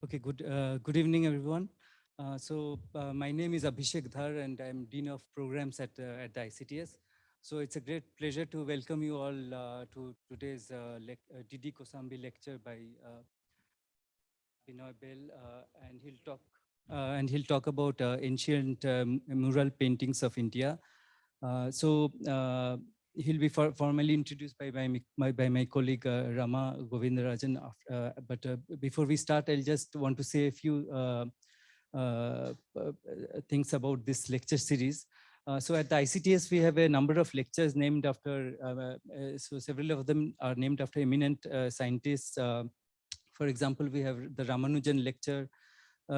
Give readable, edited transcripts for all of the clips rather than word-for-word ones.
Okay, good evening, everyone. My name is Abhishek Dhar, and I'm Dean of Programs at the ICTS. So it's a great pleasure to welcome you all to today's DD Kosambi lecture by Benoy Behl, and he'll talk about ancient mural paintings of India. He'll be formally introduced by my colleague Rama Govindarajan. Before we start, I'll just want to say a few things about this lecture series. So at the ICTS, we have a number of lectures named after, so several of them are named after eminent scientists. For example, we have the Ramanujan lecture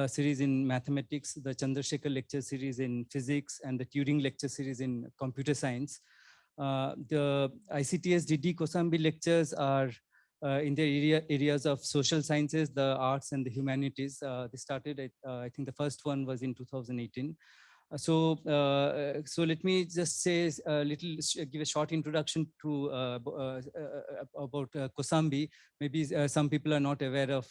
series in mathematics, the Chandrasekhar lecture series in physics, and the Turing lecture series in computer science. The ICTS DD Kosambi lectures are in the areas of social sciences, the arts, and the humanities. They started, I think the first one was in 2018. So let me just say give a short introduction to about Kosambi. Maybe some people are not aware of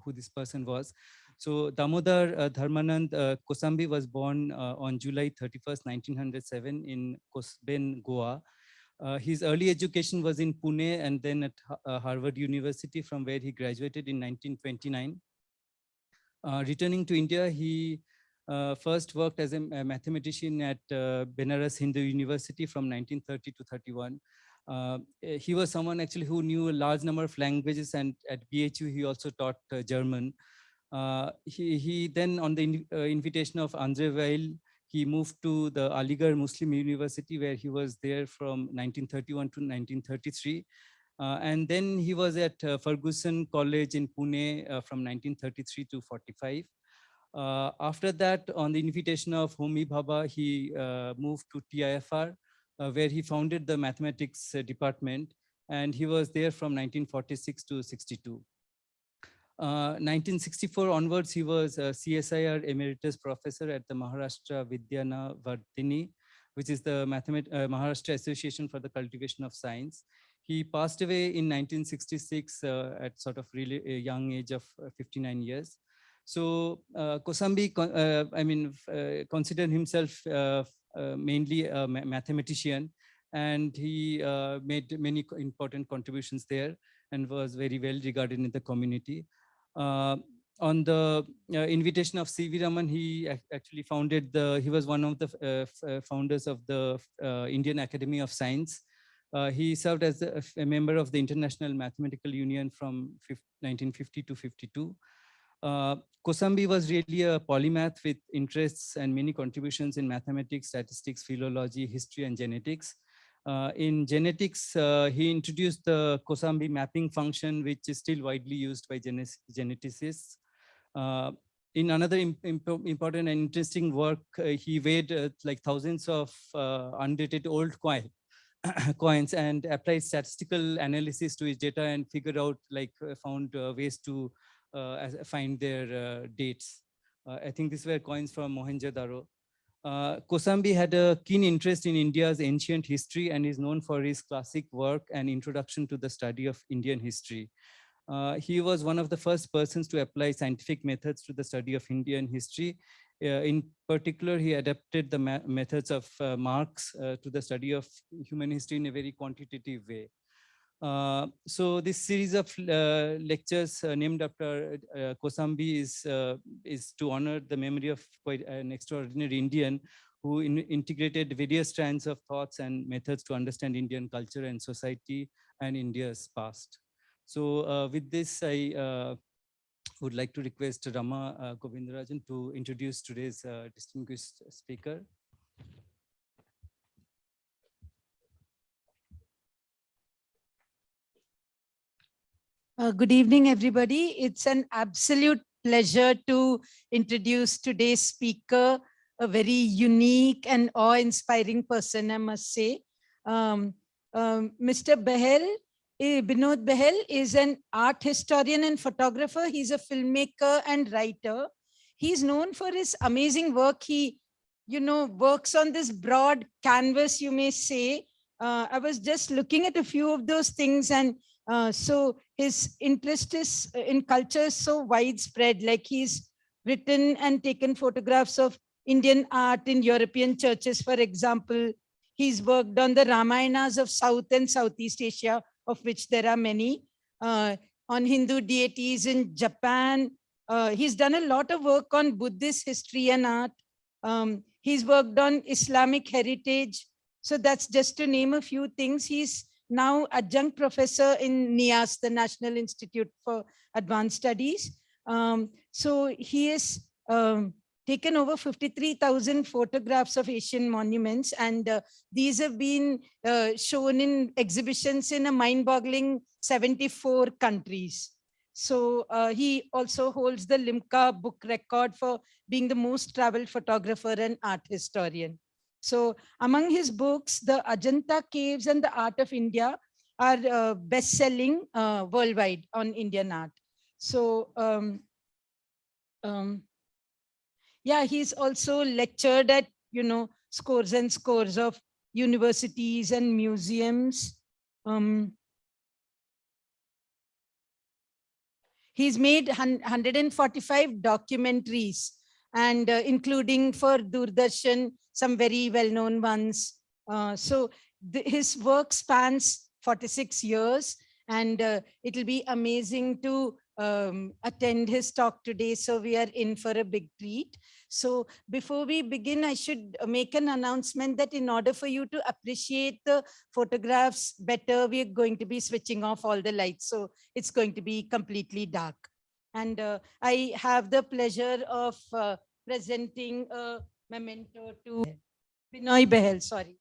who this person was. So Damodar Dharmanand Kosambi was born on July 31st, 1907 in Kosben, Goa. His early education was in Pune and then at Harvard University, from where he graduated in 1929. Returning to India, he first worked as a mathematician at Benares Hindu University from 1930 to 31. He was someone actually who knew a large number of languages, and at BHU he also taught German. He then, on the invitation of Andre Behl, he moved to the Aligarh Muslim University, where he was there from 1931 to 1933. And then he was at Ferguson College in Pune from 1933 to 45. After that, on the invitation of Homi Bhabha, he moved to TIFR, where he founded the mathematics department, and he was there from 1946 to 62. 1964 onwards, he was a CSIR Emeritus Professor at the Maharashtra Vidyana Vardhini, which is the Maharashtra Association for the Cultivation of Science. He passed away in 1966 at sort of really a young age of 59 years. So Kosambi, considered himself mainly a mathematician, and he made many important contributions there and was very well regarded in the community. On the invitation of C.V. Raman, he actually founded he was one of the founders of the Indian Academy of Science. He served as a member of the International Mathematical Union from 1950 to 52. Kosambi was really a polymath with interests and many contributions in mathematics, statistics, philology, history, and genetics. In genetics, he introduced the Kosambi mapping function, which is still widely used by geneticists. In another important and interesting work, he weighed like thousands of undated old coins and applied statistical analysis to his data and figured out, found ways to find their dates. I think these were coins from Mohenjo-daro. Kosambi had a keen interest in India's ancient history and is known for his classic work and introduction to the study of Indian history. He was one of the first persons to apply scientific methods to the study of Indian history. In particular, he adapted the methods of Marx to the study of human history in a very quantitative way. So this series of lectures named after Kosambi is to honor the memory of quite an extraordinary Indian who integrated various strands of thoughts and methods to understand Indian culture and society and India's past. So with this, I would like to request Rama Govindarajan to introduce today's distinguished speaker. Good evening, everybody. It's an absolute pleasure to introduce today's speaker, a very unique and awe-inspiring person, I must say. Mr. Behl, Benoy Behl, is an art historian and photographer. He's a filmmaker and writer. He's known for his amazing work. He, works on this broad canvas, you may say. I was just looking at a few of those things, and So his interest is in culture is so widespread. Like he's written and taken photographs of Indian art in European churches, for example. He's worked on the Ramayanas of South and Southeast Asia, of which there are many, on Hindu deities in Japan. He's done a lot of work on Buddhist history and art. He's worked on Islamic heritage. So that's just to name a few things. He's now adjunct professor in NIAS, the National Institute for Advanced Studies. So he has taken over 53,000 photographs of Asian monuments, and these have been shown in exhibitions in a mind-boggling 74 countries. So he also holds the Limca book record for being the most traveled photographer and art historian. So among his books, the Ajanta Caves and the Art of India are best-selling worldwide on Indian art. So yeah, he's also lectured at, scores and scores of universities and museums. He's made 145 documentaries, and including for Doordarshan, some very well-known ones. So his work spans 46 years, and it'll be amazing to attend his talk today. So we are in for a big treat. So before we begin, I should make an announcement that in order for you to appreciate the photographs better, we're going to be switching off all the lights. So it's going to be completely dark. And I have the pleasure of presenting a memento to Benoy Behl, sorry.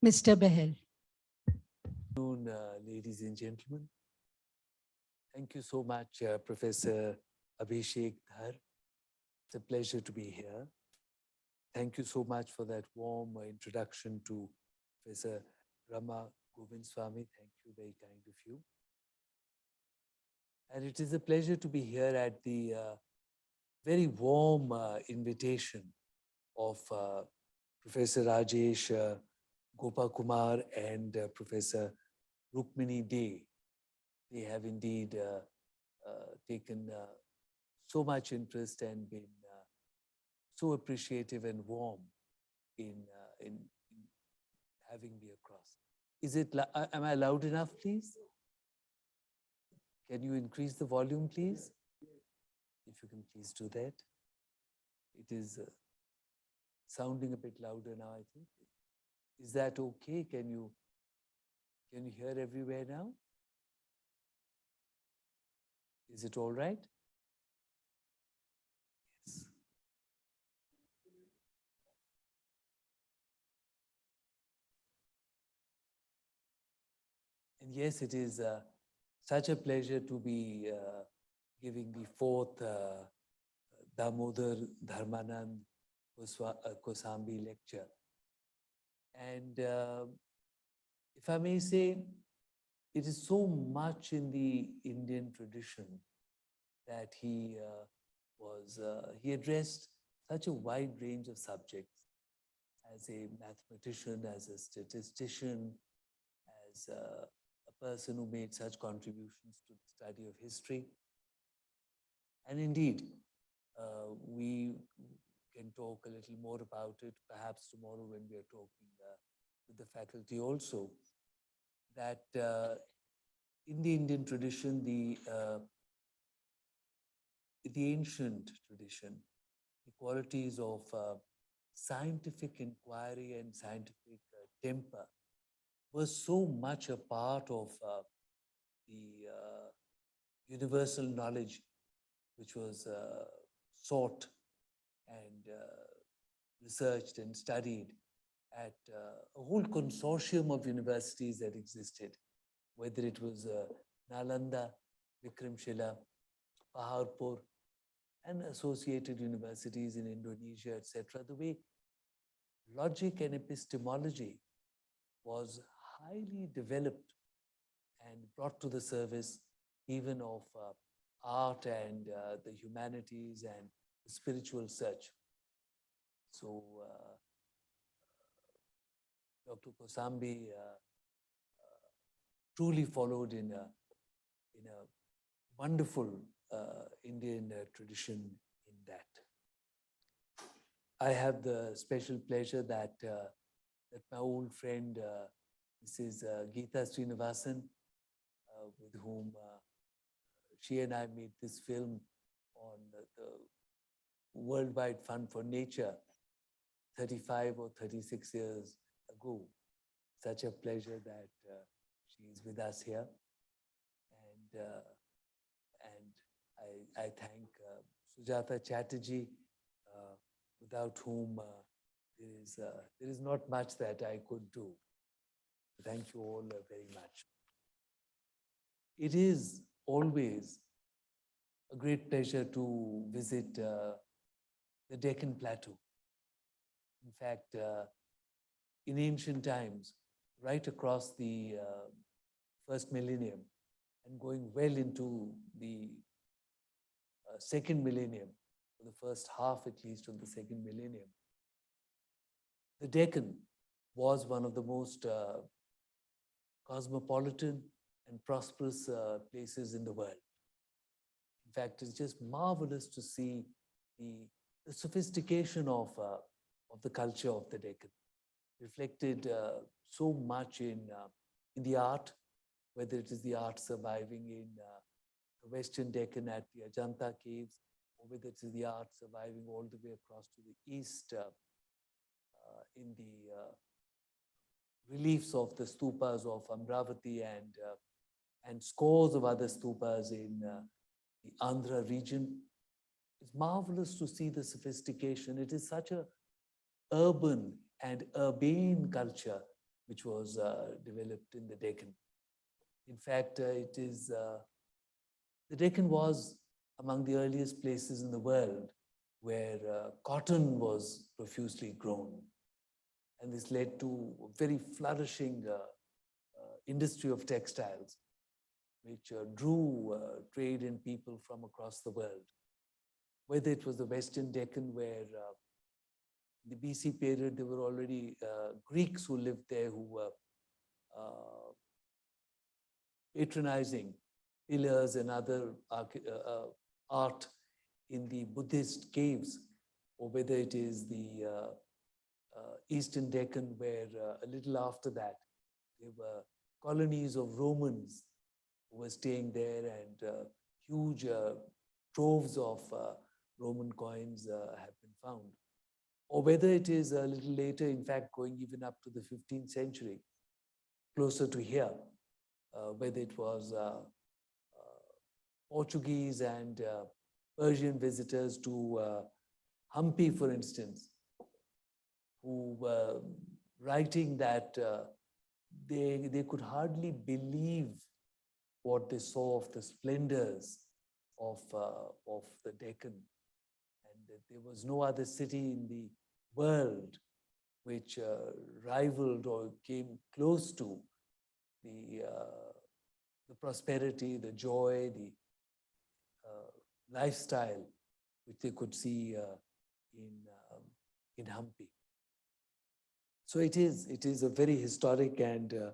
Mr. Behl. Good afternoon, ladies and gentlemen. Thank you so much, Professor Abhishek Dhar. It's a pleasure to be here. Thank you so much for that warm introduction to Professor Rama Govindswamy. Thank you, very kind of you. And it is a pleasure to be here at the very warm invitation of Professor Rajesh Gopakumar and Professor Rukmini Dey. They have indeed taken so much interest and been so appreciative and warm in having me across. Is it? Am I loud enough, please? Can you increase the volume, please? If you can please do that. It is sounding a bit louder now, I think. Is that okay? Can you hear everywhere now? Is it all right? Yes. And yes, it is such a pleasure to be giving the fourth Damodar Dharmanand Kosambi lecture. And if I may say, it is so much in the Indian tradition that he addressed such a wide range of subjects as a mathematician, as a statistician, as a person who made such contributions to the study of history. And indeed, we can talk a little more about it, perhaps tomorrow when we are talking with the faculty also, that in the Indian tradition, the ancient tradition, the qualities of scientific inquiry and scientific temper was so much a part of the universal knowledge which was sought and researched and studied at a whole consortium of universities that existed, whether it was Nalanda, Vikramshila, Paharpur, and associated universities in Indonesia, etc., the way logic and epistemology was highly developed and brought to the service even of art and the humanities and the spiritual search. So Dr. Kosambi truly followed in a wonderful Indian tradition in that. I have the special pleasure that that my old friend, Mrs. Geeta Srinivasan, with whom she and I made this film on the Worldwide Fund for Nature 35 or 36 years ago. Such a pleasure that she is with us here. And I thank Sujata Chatterjee, without whom there is not much that I could do. Thank you all very much. It is always a great pleasure to visit the Deccan Plateau. In fact, in ancient times, right across the first millennium and going well into the second millennium, or the first half at least of the second millennium, the Deccan was one of the most cosmopolitan and prosperous places in the world. In fact, it's just marvelous to see the sophistication of the culture of the Deccan, reflected so much in the art, whether it is the art surviving in the Western Deccan at the Ajanta Caves, or whether it is the art surviving all the way across to the east in the reliefs of the stupas of Amravati and scores of other stupas in the Andhra region. It's marvelous to see the sophistication. It is such a urban and urbane culture which was developed in the Deccan. In fact, the Deccan was among the earliest places in the world where cotton was profusely grown. And this led to a very flourishing industry of textiles, which drew trade and people from across the world. Whether it was the Western Deccan, where in the BC period, there were already Greeks who lived there who were patronizing pillars and other art in the Buddhist caves, or whether it is the Eastern Deccan, where a little after that, there were colonies of Romans who were staying there, and huge troves of Roman coins have been found. Or whether it is a little later, in fact, going even up to the 15th century, closer to here, whether it was Portuguese and Persian visitors to Hampi, for instance, who were writing that they could hardly believe what they saw of the splendors of the Deccan, and that there was no other city in the world which rivaled or came close to the prosperity, the joy, the lifestyle which they could see in Hampi. So it is a very historic and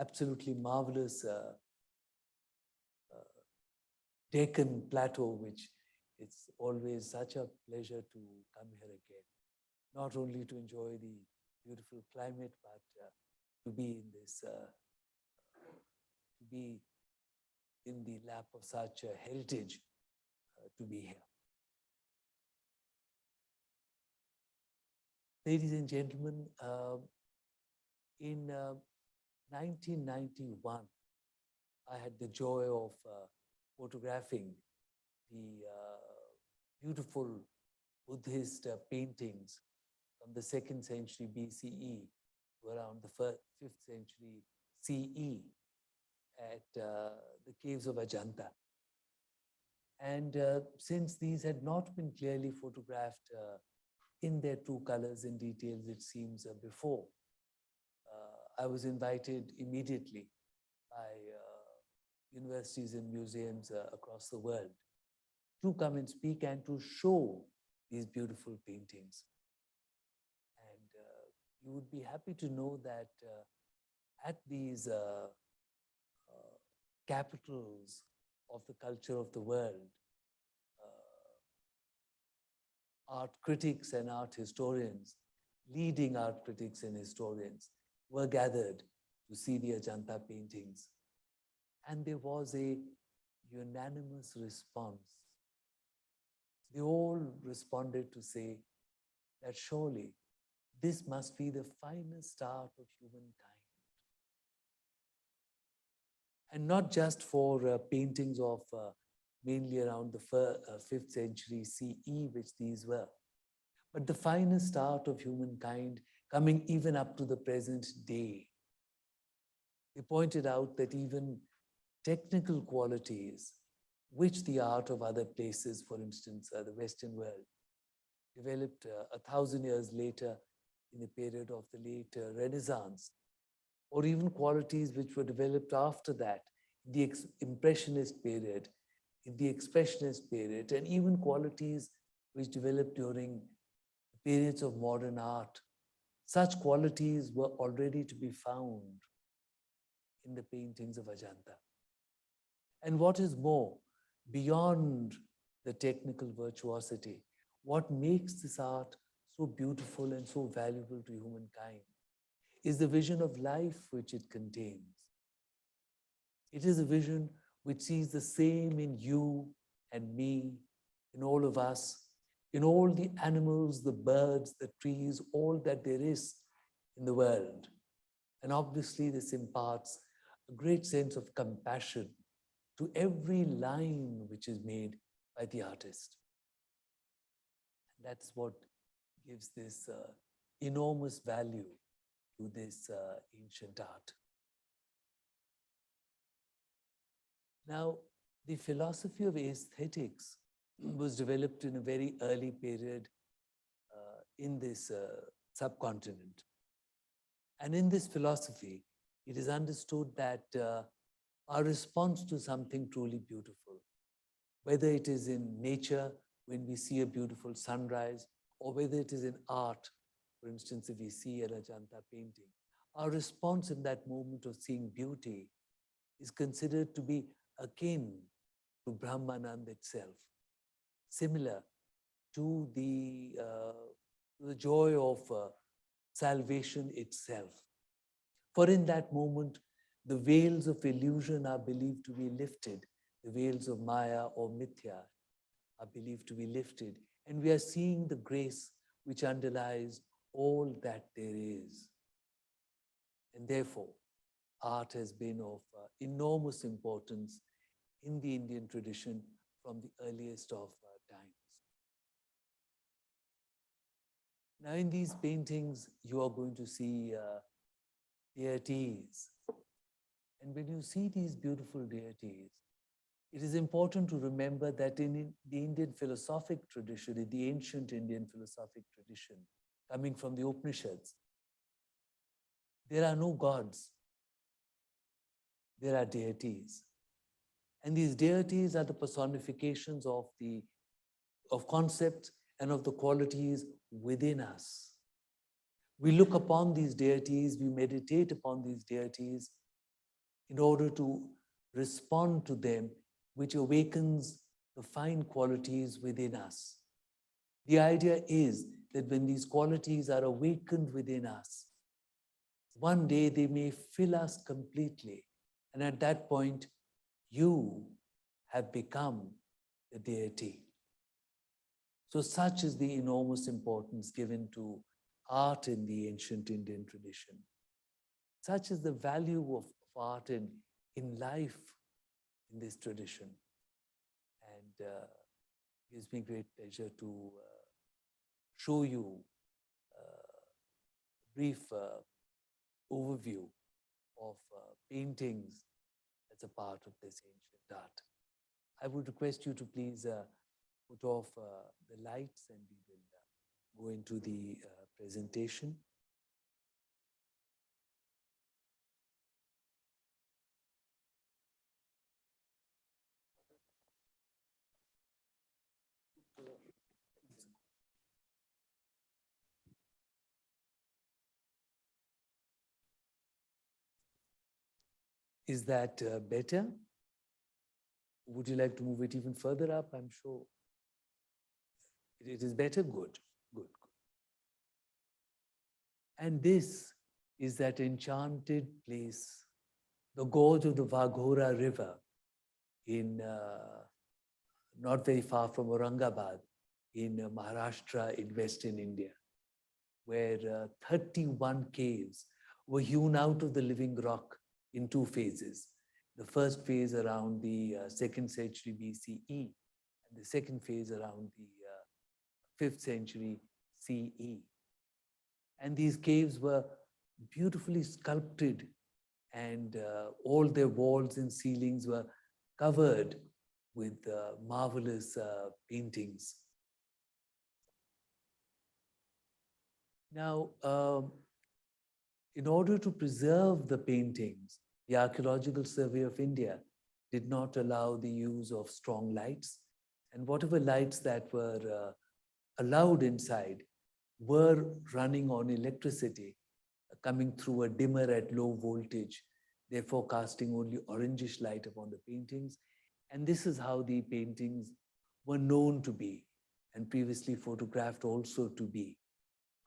absolutely marvelous Deccan plateau, which it's always such a pleasure to come here again. Not only to enjoy the beautiful climate, but to be in this, to be in the lap of such a heritage, to be here. Ladies and gentlemen, in 1991, I had the joy of photographing the beautiful Buddhist paintings from the 2nd century BCE to around the 5th century CE at the caves of Ajanta. And since these had not been clearly photographed in their true colors and details, it seems, before, I was invited immediately by universities and museums across the world to come and speak and to show these beautiful paintings. And you would be happy to know that at these capitals of the culture of the world, art critics and art historians, leading art critics and historians, were gathered to see the Ajanta paintings. And there was a unanimous response. They all responded to say that surely this must be the finest art of humankind. And not just for paintings of mainly around the 5th century CE, which these were, but the finest art of humankind coming even up to the present day. They pointed out that even technical qualities, which the art of other places, for instance, the Western world, developed 1,000 years later in the period of the late Renaissance, or even qualities which were developed after that, in the Impressionist period, in the Expressionist period, and even qualities which developed during periods of modern art. Such qualities were already to be found in the paintings of Ajanta. And what is more, beyond the technical virtuosity, what makes this art so beautiful and so valuable to humankind is the vision of life which it contains. It is a vision which sees the same in you and me, in all of us, in all the animals, the birds, the trees, all that there is in the world. And obviously this imparts a great sense of compassion to every line which is made by the artist. And that's what gives this enormous value to this ancient art. Now, the philosophy of aesthetics was developed in a very early period in this subcontinent. And in this philosophy, it is understood that our response to something truly beautiful, whether it is in nature, when we see a beautiful sunrise, or whether it is in art, for instance, if we see an Ajanta painting, our response in that moment of seeing beauty is considered to be akin to Brahmanand itself, similar to the joy of salvation itself. For in that moment, the veils of illusion are believed to be lifted. The veils of Maya or Mithya are believed to be lifted. And we are seeing the grace which underlies all that there is. And therefore, art has been of enormous importance in the Indian tradition from the earliest of times. Now, in these paintings, you are going to see deities. And when you see these beautiful deities, it is important to remember that in the Indian philosophic tradition, in the ancient Indian philosophic tradition, coming from the Upanishads, there are no gods. There are deities. And these deities are the personifications of concepts and of the qualities within us. We look upon these deities, we meditate upon these deities in order to respond to them, which awakens the fine qualities within us. The idea is that when these qualities are awakened within us, one day they may fill us completely. And at that point, you have become the deity. So such is the enormous importance given to art in the ancient Indian tradition. Such is the value of art in life in this tradition. And it gives me great pleasure to show you a brief overview of paintings as a part of this ancient art. I would request you to please put off the lights and we will go into the presentation. Is that better? Would you like to move it even further up? I'm sure it is better. Good, good, good. And this is that enchanted place, the gorge of the Vaghora River in not very far from Aurangabad in Maharashtra in Western India, where 31 caves were hewn out of the living rock in 2 phases. The first phase around the 2nd century BCE, and the second phase around the 5th century CE. And these caves were beautifully sculpted, and all their walls and ceilings were covered with marvelous paintings. Now, in order to preserve the paintings, the Archaeological Survey of India did not allow the use of strong lights, and whatever lights that were allowed inside were running on electricity, coming through a dimmer at low voltage, therefore casting only orangish light upon the paintings. And this is how the paintings were known to be, and previously photographed also to be.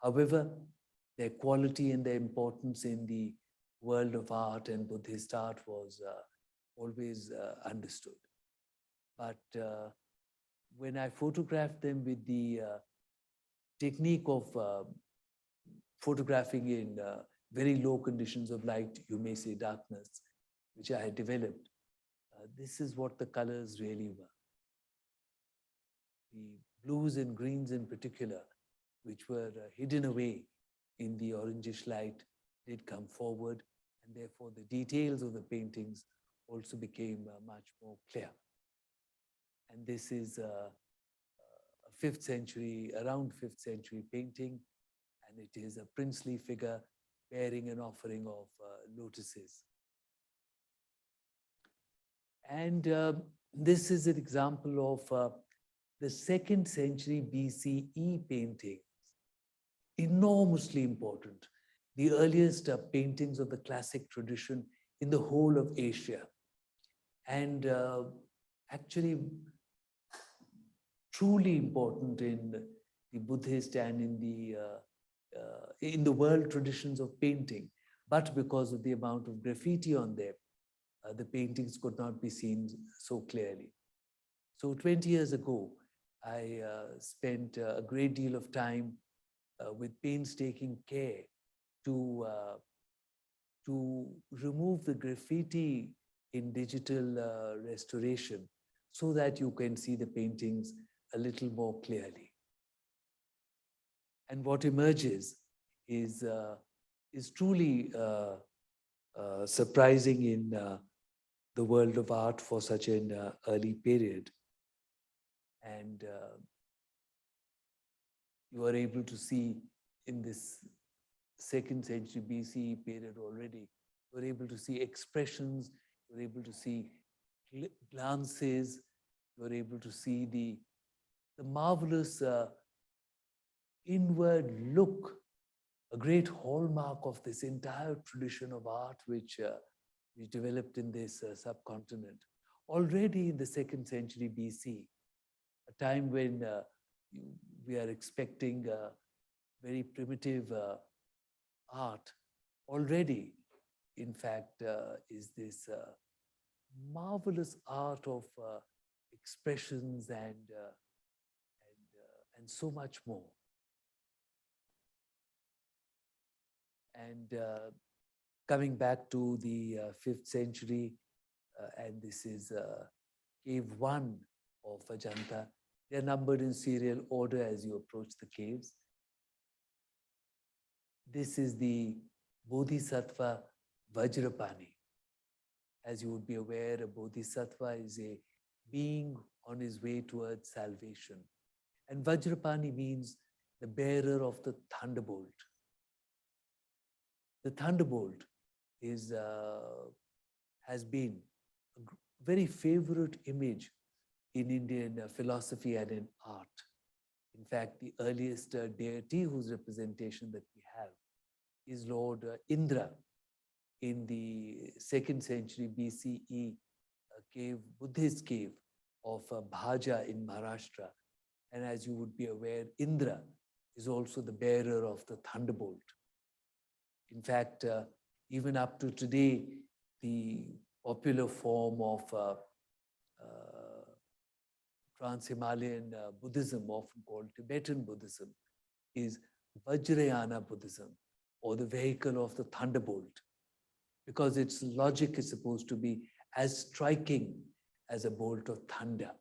However, their quality and their importance in the world of art and Buddhist art was always understood. But when I photographed them with the technique of photographing in very low conditions of light, you may say darkness, which I had developed, this is what the colors really were. The blues and greens in particular, which were hidden away in the orangish light, did come forward, and therefore the details of the paintings also became much more clear. And this is a 5th century, around 5th century painting, and it is a princely figure bearing an offering of lotuses. And this is an example of the 2nd century BCE paintings, enormously important, the earliest paintings of the classic tradition in the whole of Asia. And actually truly important in the Buddhist and in the world traditions of painting. But because of the amount of graffiti on them, the paintings could not be seen so clearly. So 20 years ago, I spent a great deal of time with painstaking care to remove the graffiti in digital restoration so that you can see the paintings a little more clearly. And what emerges is truly surprising in the world of art for such an early period. And you are able to see in this 2nd century BCE period already, you're able to see expressions, you're able to see glances, you're able to see the marvelous inward look, a great hallmark of this entire tradition of art which developed in this subcontinent. Already in the 2nd century BC, a time when we are expecting very primitive art, already, in fact, is this marvelous art of expressions and so much more. And coming back to the 5th century, and this is cave 1 of Ajanta. They're numbered in serial order as you approach the caves. This is the Bodhisattva Vajrapani. As you would be aware, a Bodhisattva is a being on his way towards salvation. And Vajrapani means the bearer of the thunderbolt. The thunderbolt is, has been a very favorite image in Indian philosophy and in art. In fact, the earliest deity whose representation that we have is Lord Indra in the 2nd century BCE cave, Buddhist cave of Bhaja in Maharashtra. And as you would be aware, Indra is also the bearer of the thunderbolt. In fact, even up to today, the popular form of Trans-Himalayan Buddhism, often called Tibetan Buddhism, is Vajrayana Buddhism, or the vehicle of the thunderbolt, because its logic is supposed to be as striking as a bolt of thunder.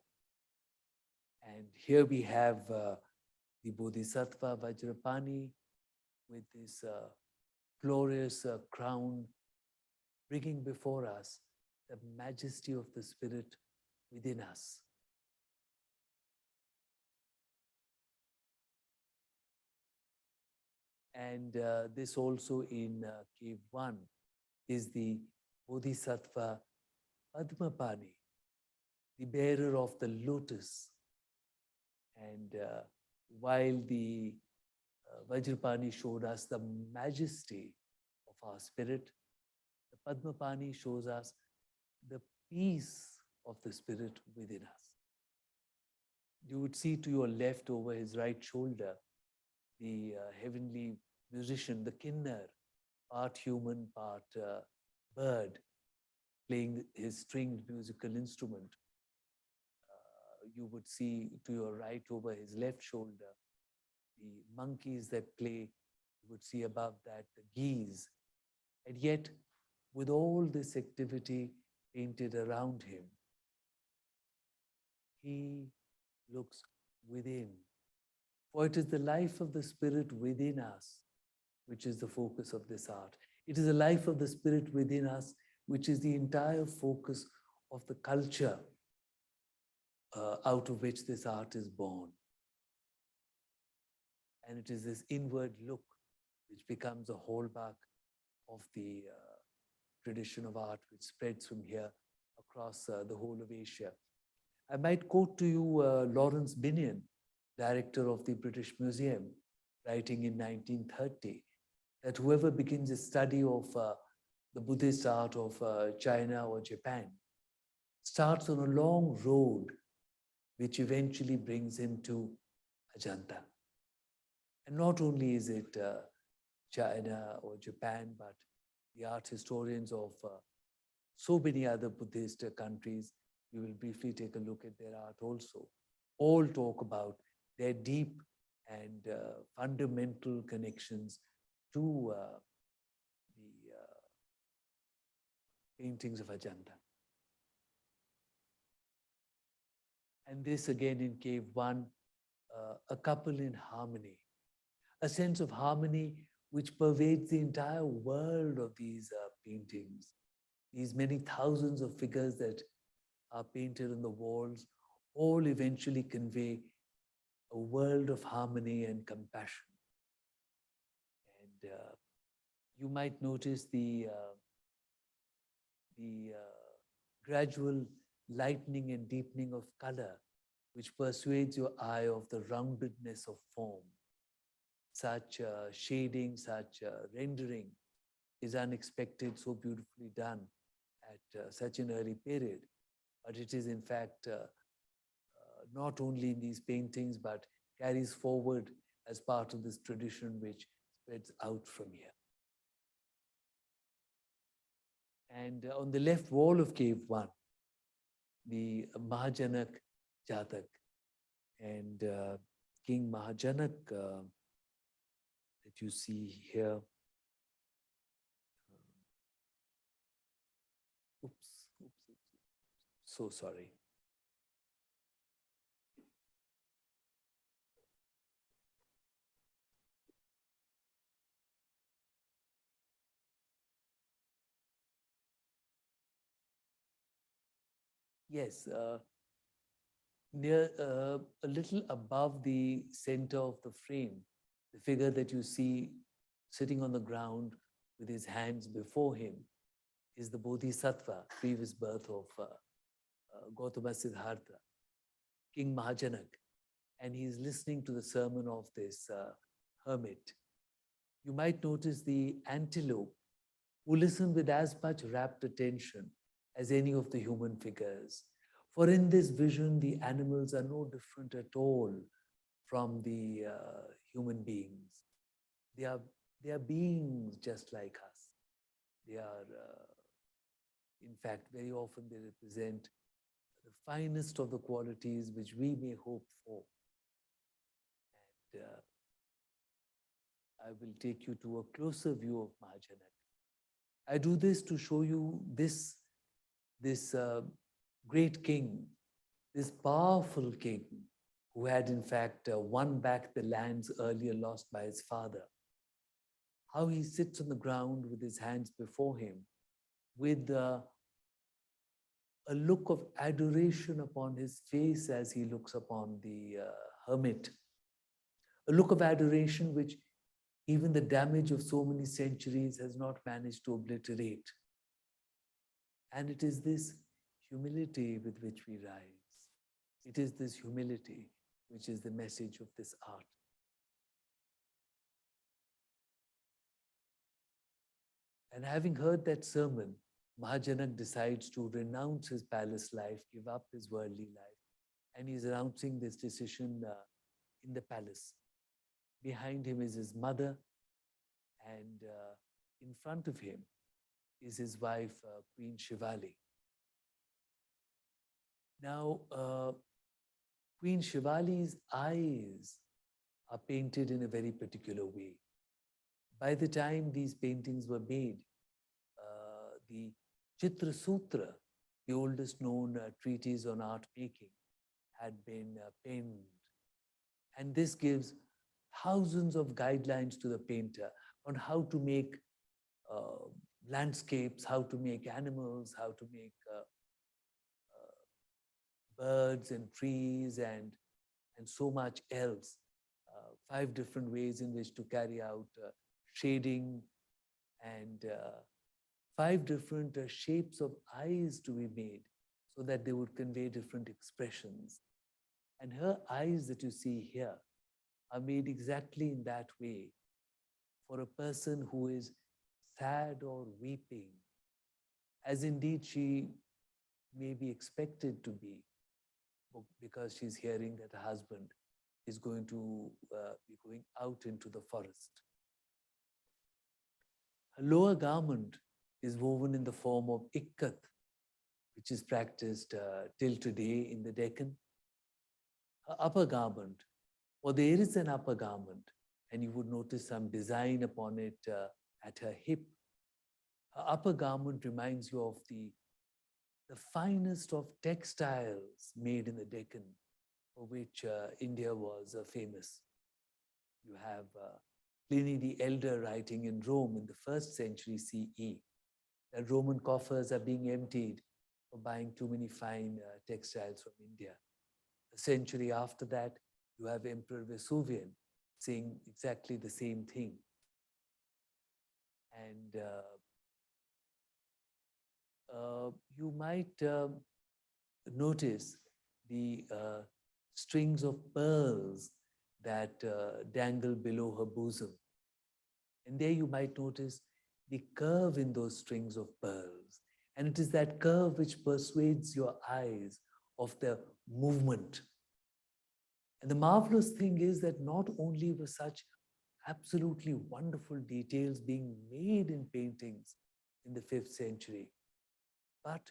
And here we have the Bodhisattva Vajrapani with this glorious crown, bringing before us the majesty of the spirit within us. And this also in cave 1 is the Bodhisattva Padmapani, the bearer of the lotus. And while the Vajrapani showed us the majesty of our spirit, the Padmapani shows us the peace of the spirit within us. You would see to your left over his right shoulder the heavenly musician, the kinnar, part human, part bird, playing his stringed musical instrument. You would see to your right over his left shoulder the monkeys that play. You would see above that the geese. And yet, with all this activity painted around him, he looks within. For it is the life of the spirit within us which is the focus of this art. It is the life of the spirit within us which is the entire focus of the culture out of which this art is born. And it is this inward look which becomes a hallmark of the tradition of art which spreads from here across the whole of Asia. I might quote to you Lawrence Binion, director of the British Museum, writing in 1930, that whoever begins a study of the Buddhist art of China or Japan starts on a long road which eventually brings him to Ajanta. And not only is it China or Japan, but the art historians of so many other Buddhist countries, we will briefly take a look at their art also, all talk about their deep and fundamental connections to the paintings of Ajanta. And this again in cave 1, a couple in harmony, a sense of harmony which pervades the entire world of these paintings. These many thousands of figures that are painted on the walls all eventually convey a world of harmony and compassion. And you might notice the gradual lightening and deepening of color, which persuades your eye of the roundedness of form. Such shading, such rendering is unexpected, so beautifully done at such an early period. But it is in fact not only in these paintings, but carries forward as part of this tradition which spreads out from here. And on the left wall of cave 1, the Mahajana Jatak and King Mahajana that you see here. Oops, so sorry. Yes, Near, a little above the center of the frame, the figure that you see sitting on the ground with his hands before him is the Bodhisattva, previous birth of Gautama Siddhartha, King Mahajana, and he is listening to the sermon of this hermit. You might notice the antelope who listen with as much rapt attention as any of the human figures. For in this vision, the animals are no different at all from the human beings. They are beings just like us. They are, in fact, very often they represent the finest of the qualities which we may hope for. And I will take you to a closer view of Mahajana. I do this to show you this great king, this powerful king who had in fact won back the lands earlier lost by his father. How he sits on the ground with his hands before him with a look of adoration upon his face as he looks upon the hermit. A look of adoration which even the damage of so many centuries has not managed to obliterate. And it is this humility with which we rise. It is this humility which is the message of this art. And having heard that sermon, Mahajana decides to renounce his palace life, give up his worldly life, and he's announcing this decision in the palace. Behind him is his mother, and in front of him is his wife, Queen Shivali. Now, Queen Shivali's eyes are painted in a very particular way. By the time these paintings were made, the Chitra Sutra, the oldest known treatise on art making, had been penned. And this gives thousands of guidelines to the painter on how to make landscapes, how to make animals, how to make birds and trees and so much else. 5 different ways in which to carry out shading and 5 different shapes of eyes to be made so that they would convey different expressions. And her eyes that you see here are made exactly in that way for a person who is sad or weeping, as indeed she may be expected to be, because she's hearing that her husband is going to be going out into the forest. Her lower garment is woven in the form of ikkat, which is practiced till today in the Deccan. Her upper garment, or there is an upper garment, and you would notice some design upon it at her hip. Her upper garment reminds you of the finest of textiles made in the Deccan, for which India was famous. You have Pliny the Elder writing in Rome in the 1st century CE that Roman coffers are being emptied for buying too many fine textiles from India. A century after that, you have Emperor Vesuvian saying exactly the same thing. And you might notice the strings of pearls that dangle below her bosom. And there you might notice the curve in those strings of pearls. And it is that curve which persuades your eyes of the movement. And the marvelous thing is that not only were such absolutely wonderful details being made in paintings in the 5th century, but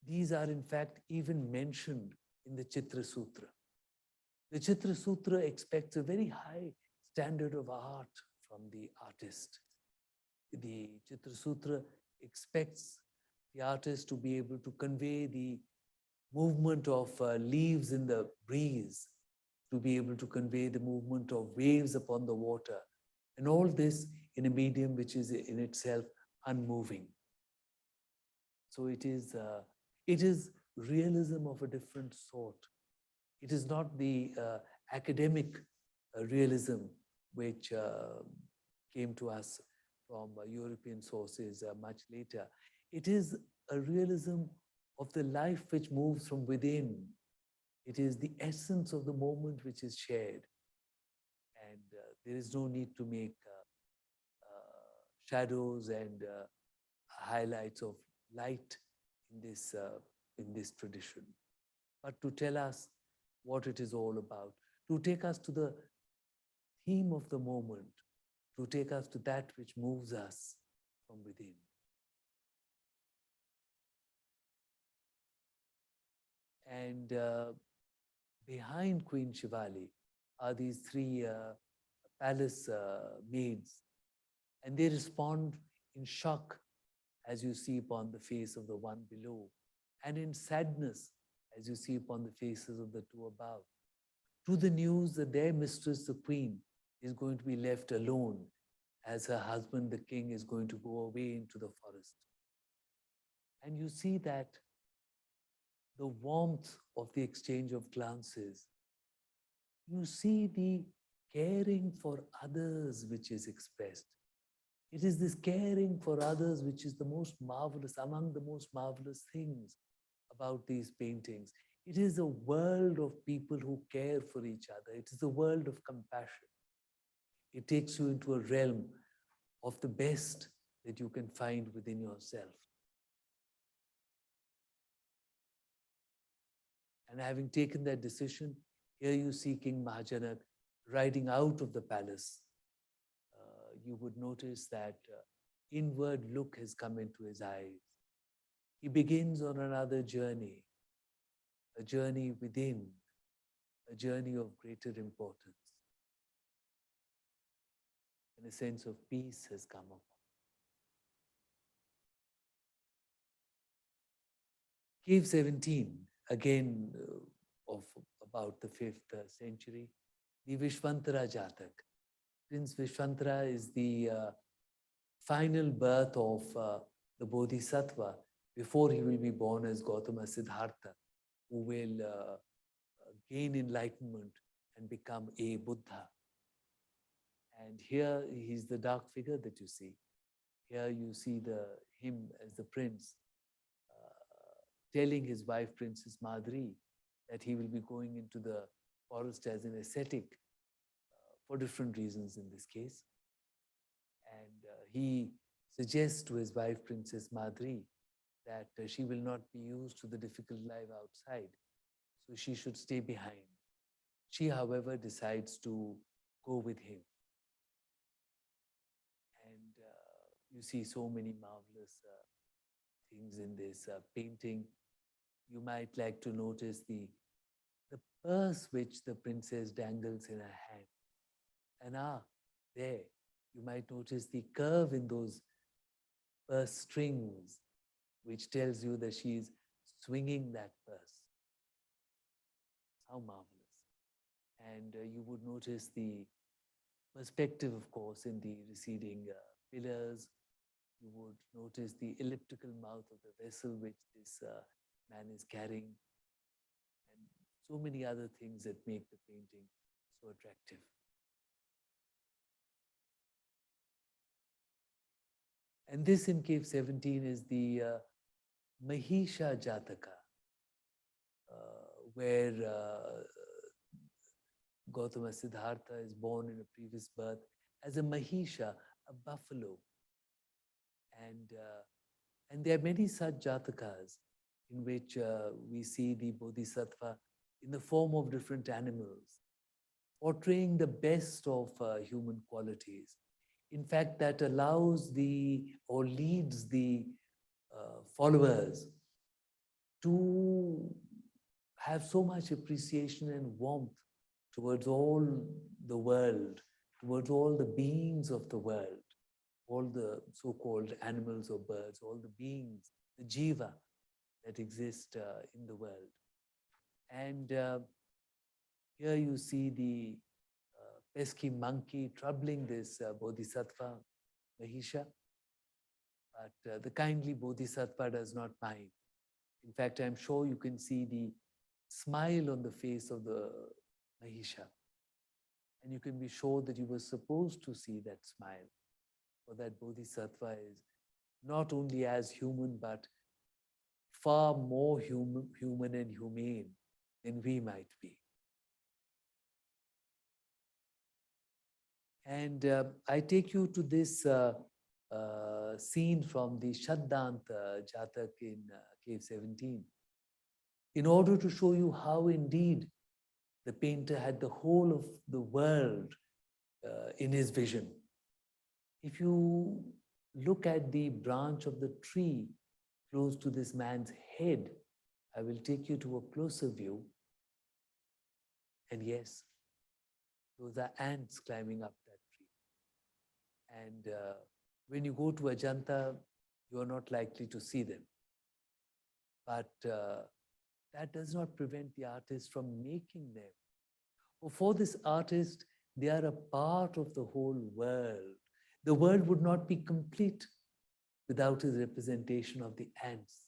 these are in fact even mentioned in the Chitra Sutra. The Chitra Sutra expects a very high standard of art from the artist. The Chitra Sutra expects the artist to be able to convey the movement of leaves in the breeze, to be able to convey the movement of waves upon the water, and all this in a medium which is in itself unmoving. So it is realism of a different sort. It is not the academic realism which came to us from European sources much later. It is a realism of the life which moves from within. It is the essence of the moment which is shared. And there is no need to make shadows and highlights of light in this tradition, but to tell us what it is all about, to take us to the theme of the moment, to take us to that which moves us from within. And behind Queen Shivali are these three palace maids, and they respond in shock, as you see upon the face of the one below, and in sadness, as you see upon the faces of the two above, to the news that their mistress, the queen, is going to be left alone as her husband, the king, is going to go away into the forest. And you see that the warmth of the exchange of glances, you see the caring for others which is expressed. It is this caring for others which is the most marvelous, among the most marvelous things about these paintings. It is a world of people who care for each other. It is a world of compassion. It takes you into a realm of the best that you can find within yourself. And having taken that decision, here you see King Mahajana riding out of the palace. You would notice that inward look has come into his eyes. He begins on another journey, a journey within, a journey of greater importance. And a sense of peace has come upon. Cave 17, again of about the 5th century, the Vishwantra Jatak. Prince Vishwantra is the final birth of the Bodhisattva before he will be born as Gautama Siddhartha, who will gain enlightenment and become a Buddha. And here he's the dark figure that you see. Here you see him as the prince telling his wife, Princess Madri, that he will be going into the forest as an ascetic for different reasons in this case. And he suggests to his wife, Princess Madri, that she will not be used to the difficult life outside, so she should stay behind. She, however, decides to go with him. And you see so many marvelous things in this painting. You might like to notice the purse which the princess dangles in her hand. And there, you might notice the curve in those purse strings, which tells you that she is swinging that purse. How marvelous. And you would notice the perspective, of course, in the receding pillars. You would notice the elliptical mouth of the vessel which this man is carrying, and so many other things that make the painting so attractive. And this in Cave 17 is the Mahisha Jataka, where Gautama Siddhartha is born in a previous birth as a Mahisha, a buffalo. And there are many such Jatakas in which we see the Bodhisattva in the form of different animals, portraying the best of human qualities. In fact, that allows or leads the followers to have so much appreciation and warmth towards all the world, towards all the beings of the world, all the so-called animals or birds, all the beings, the jiva that exist in the world. And here you see the pesky monkey troubling this Bodhisattva, Mahisha. But the kindly Bodhisattva does not mind. In fact, I'm sure you can see the smile on the face of the Mahisha. And you can be sure that you were supposed to see that smile, for that Bodhisattva is not only as human, but far more human and humane than we might be. And I take you to this scene from the Shaddanta Jatak in Cave 17, in order to show you how indeed the painter had the whole of the world in his vision. If you look at the branch of the tree close to this man's head, I will take you to a closer view. And yes, those are ants climbing up that tree. And when you go to Ajanta, you are not likely to see them. But that does not prevent the artist from making them. For this artist, they are a part of the whole world. The world would not be complete without his representation of the ants.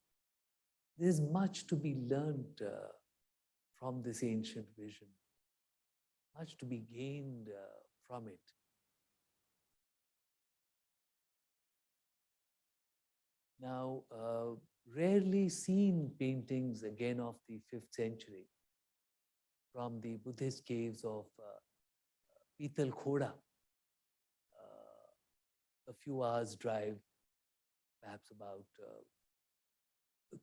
There's much to be learned from this ancient vision, much to be gained from it. Now, rarely seen paintings again of the 5th century from the Buddhist caves of Italkot, a few hours drive, perhaps about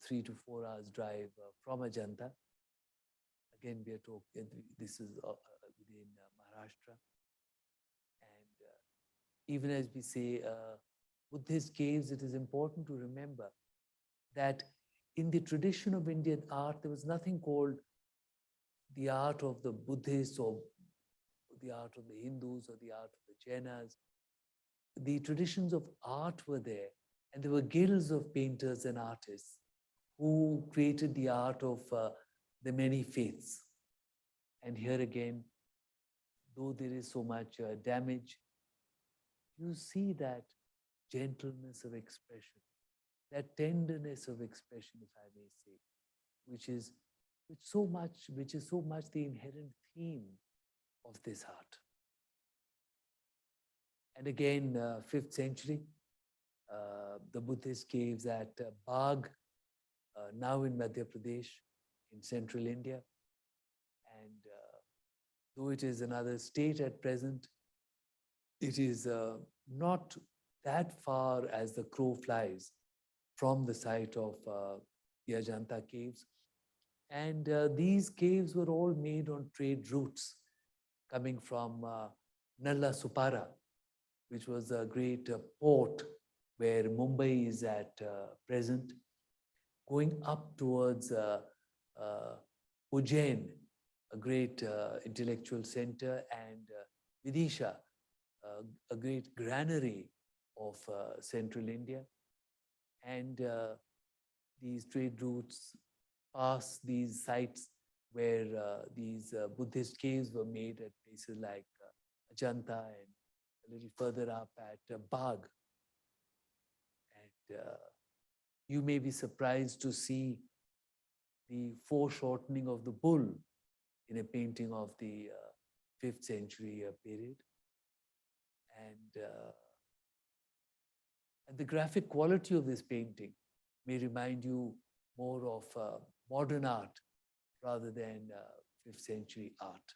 3 to 4 hours drive from Ajanta. Again, we are talking, this is within Maharashtra. And even as we say Buddhist caves, it is important to remember that in the tradition of Indian art, there was nothing called the art of the Buddhists or the art of the Hindus or the art of the Jainas. The traditions of art were there, and there were guilds of painters and artists who created the art of the many faiths. And here again, though there is so much damage, you see that gentleness of expression, that tenderness of expression, if I may say, which is so much the inherent theme of this art. And again, 5th century, the Buddhist caves at Behl, now in Madhya Pradesh, in central India. And though it is another state at present, it is not that far as the crow flies from the site of the Ajanta caves. And these caves were all made on trade routes coming from Nalla Supara, which was a great port where Mumbai is at present, going up towards Ujjain, a great intellectual center, and Vidisha, a great granary of central India. And these trade routes pass these sites where these Buddhist caves were made at places like Ajanta and a little further up at Behl. And you may be surprised to see the foreshortening of the bull in a painting of the 5th century period. And the graphic quality of this painting may remind you more of modern art rather than 5th century art.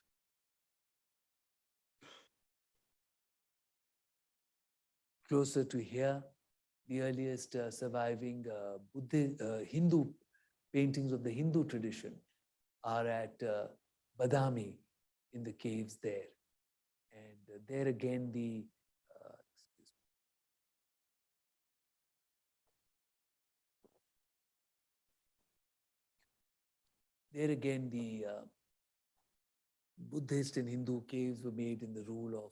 Closer to here, the earliest surviving Hindu paintings of the Hindu tradition are at Badami in the caves there. And there again, the Buddhist and Hindu caves were made in the rule of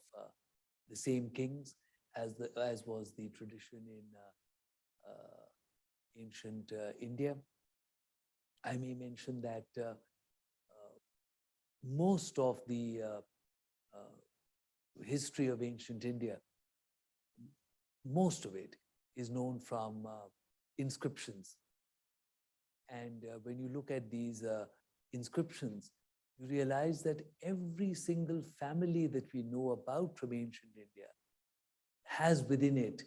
the same kings as was the tradition in ancient India. I may mention that most of the history of ancient India, most of it is known from inscriptions. And when you look at these inscriptions, you realize that every single family that we know about from ancient India has within it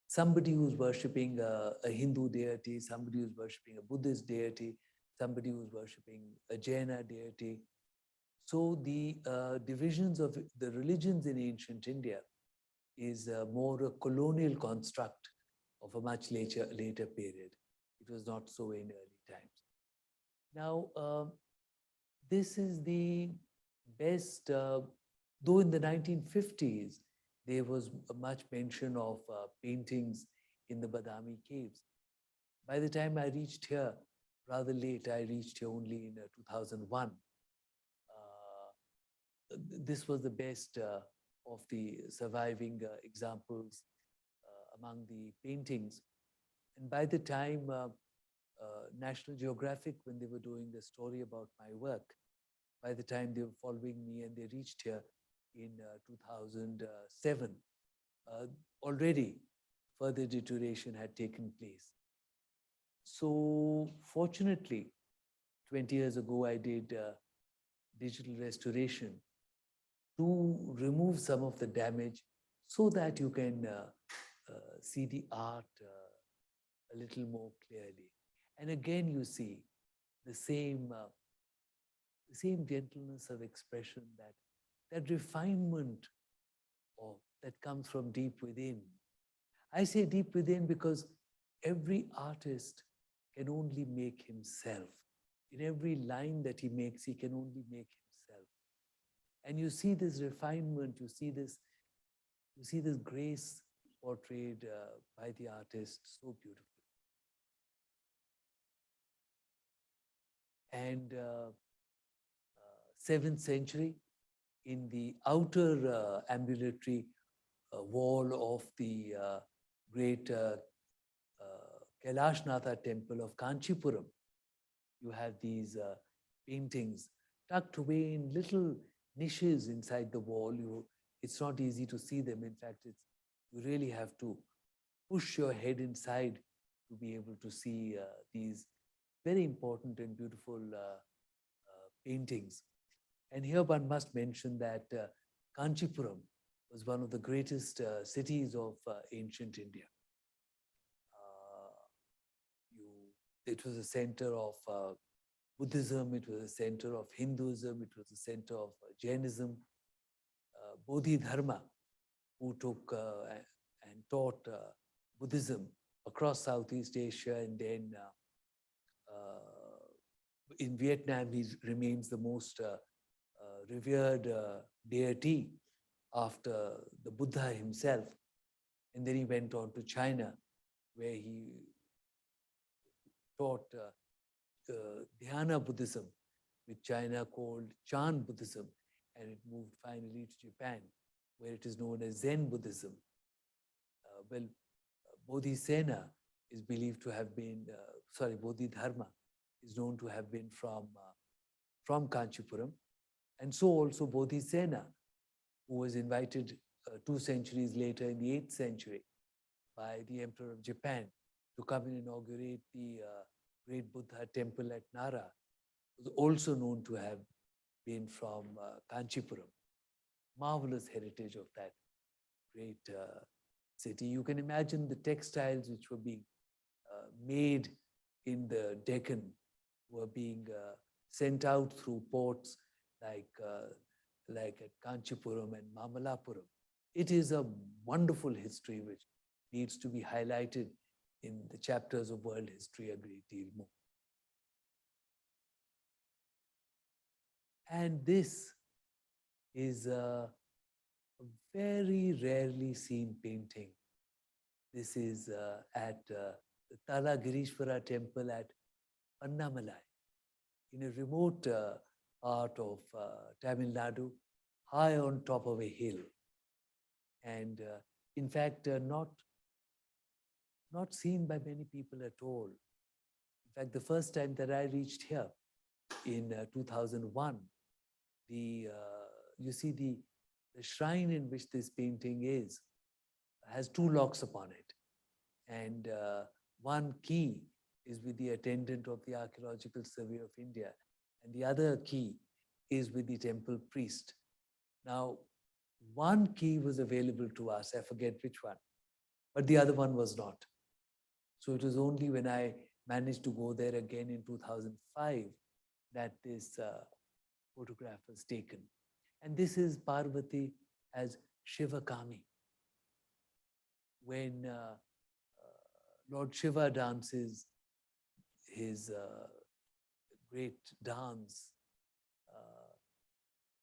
somebody who's worshipping a Hindu deity, somebody who's worshipping a Buddhist deity, somebody who's worshipping a Jaina deity. So the divisions of the religions in ancient India is more a colonial construct of a much later period. It was not so in early times. Now, this is the best, though in the 1950s, there was much mention of paintings in the Badami Caves. By the time I reached here, rather late, I reached here only in 2001. This was the best of the surviving examples among the paintings. And by the time National Geographic, when they were doing a story about my work, by the time they were following me and they reached here in 2007, already further deterioration had taken place. So fortunately, 20 years ago, I did digital restoration to remove some of the damage so that you can see the art a little more clearly. And again, you see the same gentleness of expression, that refinement that comes from deep within. I say deep within because every artist can only make himself. In every line that he makes, he can only make himself. And you see this refinement, you see this grace portrayed by the artist so beautifully. And 7th century, in the outer ambulatory wall of the great Kalashnata temple of Kanchipuram, you have these paintings tucked away in little niches inside the wall. It's not easy to see them. In fact, you really have to push your head inside to be able to see these very important and beautiful paintings. And here one must mention that Kanchipuram was one of the greatest cities of ancient India. It was a center of Buddhism, it was a center of Hinduism, it was a center of Jainism. Bodhidharma, who took and taught Buddhism across Southeast Asia, and then in Vietnam, he remains the most revered deity after the Buddha himself. And then he went on to China, where he taught Dhyana Buddhism, which China called Chan Buddhism, and it moved finally to Japan, where it is known as Zen Buddhism. Bodhisena is believed to have been, Bodhidharma is known to have been from Kanchipuram. And so also Bodhisena, who was invited 2 centuries later in the 8th century by the Emperor of Japan to come and inaugurate the great Buddha temple at Nara, was also known to have been from Kanchipuram. Marvelous heritage of that great city. You can imagine the textiles which were being made in the Deccan were being sent out through ports like at Kanchipuram and Mamalapuram. It is a wonderful history which needs to be highlighted in the chapters of world history a great deal more. And this is a very rarely seen painting. This is at the Talagirishwara temple at Pannamalai, in a remote part of Tamil Nadu, high on top of a hill. And in fact, not seen by many people at all. In fact, the first time that I reached here in 2001, you see the shrine in which this painting is has 2 locks upon it. And one key is with the attendant of the Archaeological Survey of India. and the other key is with the temple priest. Now, one key was available to us, I forget which one, but the other one was not. So it was only when I managed to go there again in 2005 that this photograph was taken. And this is Parvati as Shivakami. When Lord Shiva dances his great dance,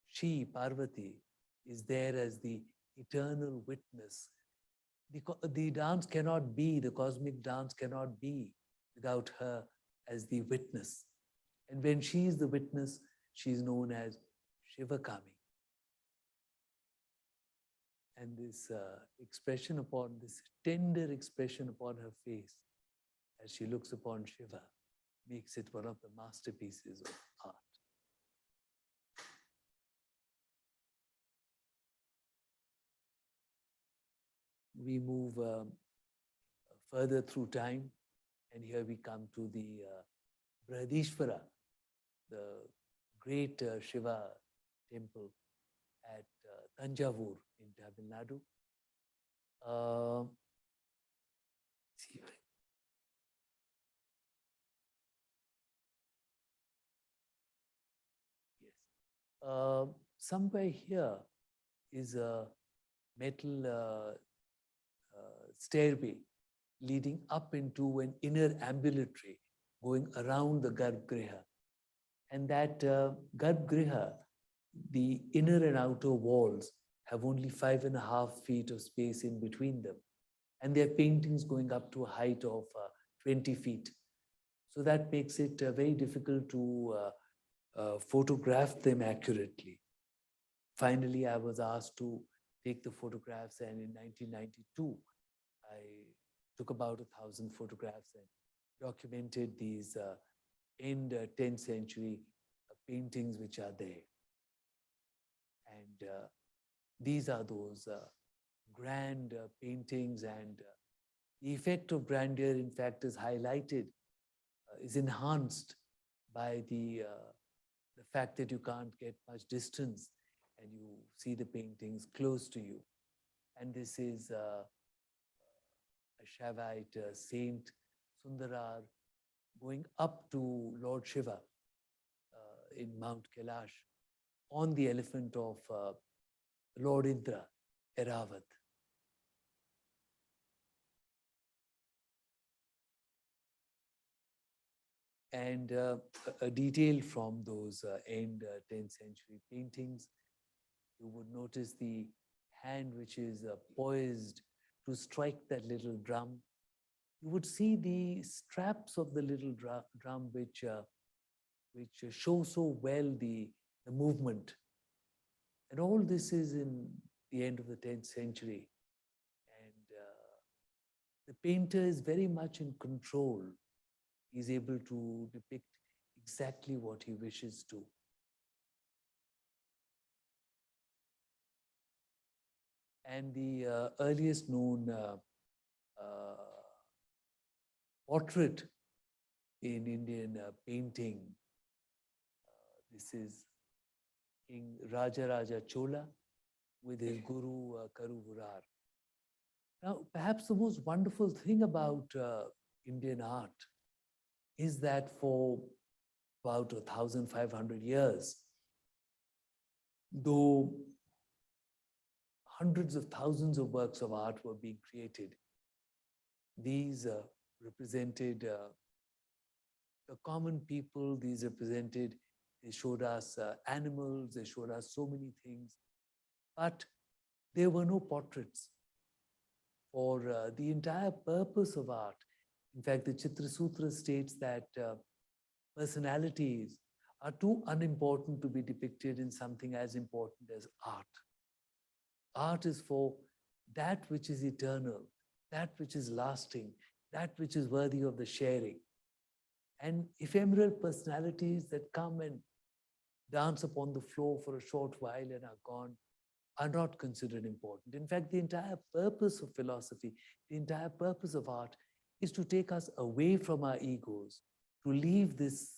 she, Parvati, is there as the eternal witness. The dance cannot be, the cosmic dance cannot be without her as the witness. And when she is the witness, she is known as Shivakami. And this expression upon, this tender expression upon her face as she looks upon Shiva makes it one of the masterpieces of art. We move further through time, and here we come to the Pradeeshwara, the great Shiva temple at Tanjavur in Tamil Nadu. Yes. Somewhere here is a metal stairway leading up into an inner ambulatory going around the Garbhagriha. And that Garbhagriha, the inner and outer walls have only 5.5 feet of space in between them. And there are paintings going up to a height of 20 feet. So that makes it very difficult to photograph them accurately. Finally, I was asked to take the photographs, and in 1992, I took about 1,000 photographs and documented these end 10th century paintings which are there. And these are those grand paintings, and the effect of grandeur, in fact, is highlighted, is enhanced by the fact that you can't get much distance and you see the paintings close to you. And this is a Shaivite saint, Sundarar, going up to Lord Shiva in Mount Kailash on the elephant of Lord Indra, Eravat. And a detail from those end 10th century paintings, you would notice the hand which is poised to strike that little drum. You would see the straps of the little drum which show so well the movement. And all this is in the end of the 10th century. And the painter is very much in control. He's able to depict exactly what he wishes to. And the earliest known portrait in Indian painting, this is King Raja Chola with his guru Karuvurar. Now, perhaps the most wonderful thing about Indian art is that for about 1,500 years, though hundreds of thousands of works of art were being created, these represented the common people, these represented, they showed us animals, they showed us so many things, but there were no portraits. For the entire purpose of art, in fact, the Chitra Sutra states that personalities are too unimportant to be depicted in something as important as art. Art is for that which is eternal, that which is lasting, that which is worthy of the sharing. And ephemeral personalities that come and dance upon the floor for a short while and are gone are not considered important. In fact, the entire purpose of philosophy, the entire purpose of art is to take us away from our egos, to leave this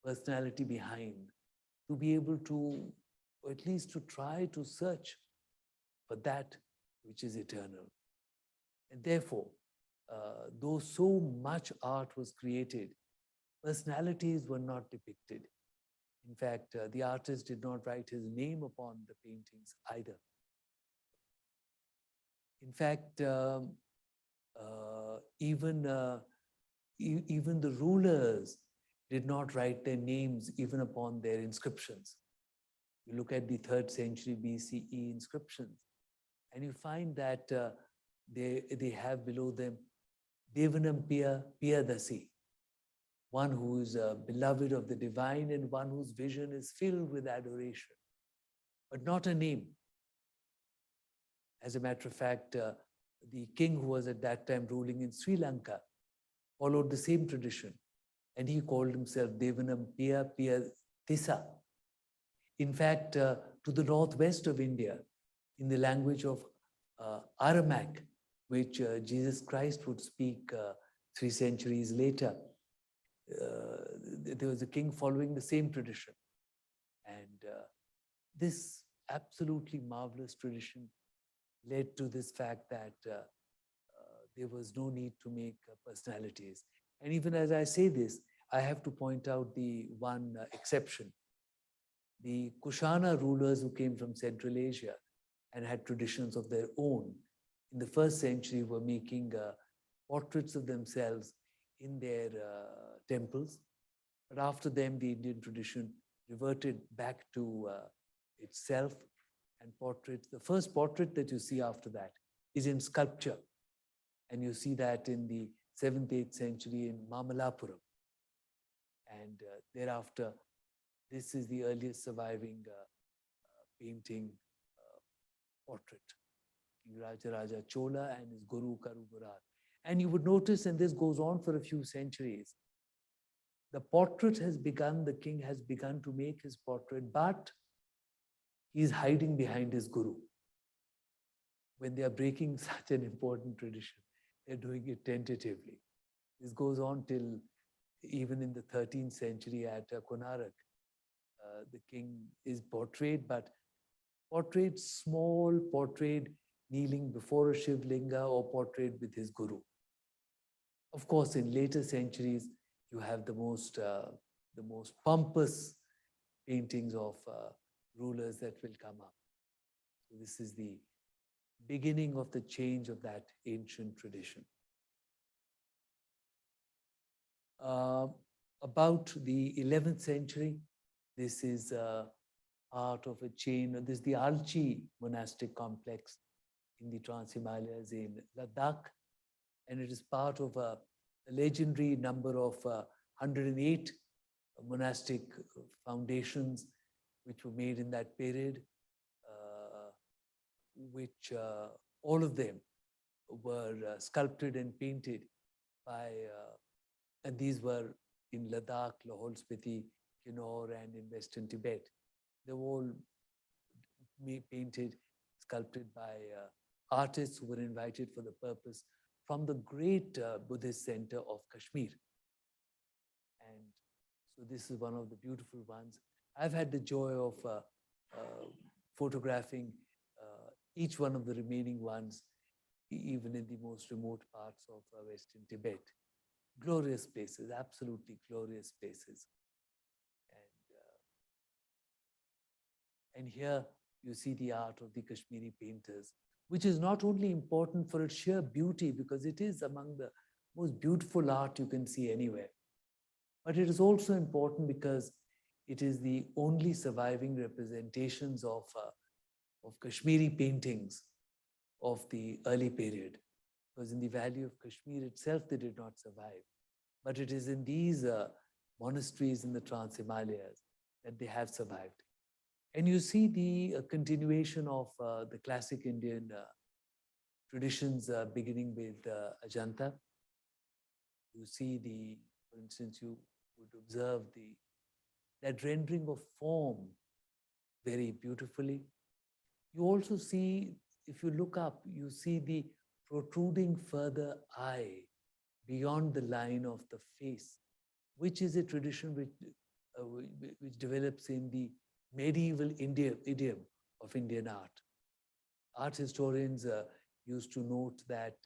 personality behind, to be able to, or at least to try to search for that which is eternal. And therefore, though so much art was created, personalities were not depicted. In fact, the artist did not write his name upon the paintings either. In fact, even the rulers did not write their names even upon their inscriptions. You look at the 3rd century BCE inscriptions, and you find that they have below them Devanam Piyadasi, one who is beloved of the divine and one whose vision is filled with adoration, but not a name. As a matter of fact, the king who was at that time ruling in Sri Lanka followed the same tradition, and he called himself Devanam Piyadisa. In fact, to the northwest of India, in the language of Aramaic, which Jesus Christ would speak 3 centuries later, there was a king following the same tradition. And this absolutely marvelous tradition led to this fact that there was no need to make personalities. And even as I say this, I have to point out the one exception. The Kushana rulers who came from Central Asia and had traditions of their own in the 1st century were making portraits of themselves in their temples. But after them, the Indian tradition reverted back to itself, and portraits, the first portrait that you see after that is in sculpture. And you see that in the 7th, 8th century in Mamalapuram. And thereafter, this is the earliest surviving painting portrait. King Rajaraja Chola and his Guru Karuburar. And you would notice, and this goes on for a few centuries, the portrait has begun, the king has begun to make his portrait, but he's hiding behind his guru. When they are breaking such an important tradition, they're doing it tentatively. This goes on till even in the 13th century at Konarak. The king is portrayed, but portrayed small, portrayed kneeling before a Shivlinga or portrayed with his guru. Of course, in later centuries, you have the most pompous paintings of rulers that will come up. So this is the beginning of the change of that ancient tradition. About the 11th century, this is part of a chain. This is the Archie monastic complex in the Trans-Himalayas in Ladakh, and it is part of a legendary number of 108 monastic foundations which were made in that period, which all of them were sculpted and painted by, and these were in Ladakh, Lahaul Spiti, Kinnaur, and in Western Tibet. They were all painted, sculpted by artists who were invited for the purpose from the great Buddhist center of Kashmir. And so this is one of the beautiful ones. I've had the joy of photographing each one of the remaining ones, even in the most remote parts of Western Tibet. Glorious places, absolutely glorious places. And here you see the art of the Kashmiri painters, which is not only important for its sheer beauty, because it is among the most beautiful art you can see anywhere, but it is also important because it is the only surviving representations of Kashmiri paintings of the early period. Because in the Valley of Kashmir itself, they did not survive. But it is in these monasteries in the Trans-Himalayas that they have survived. And you see the continuation of the classic Indian traditions beginning with Ajanta. You see for instance, you would observe that rendering of form very beautifully. You also see, if you look up, you see the protruding further eye beyond the line of the face, which is a tradition which which develops in the medieval idiom of Indian art. Art historians used to note that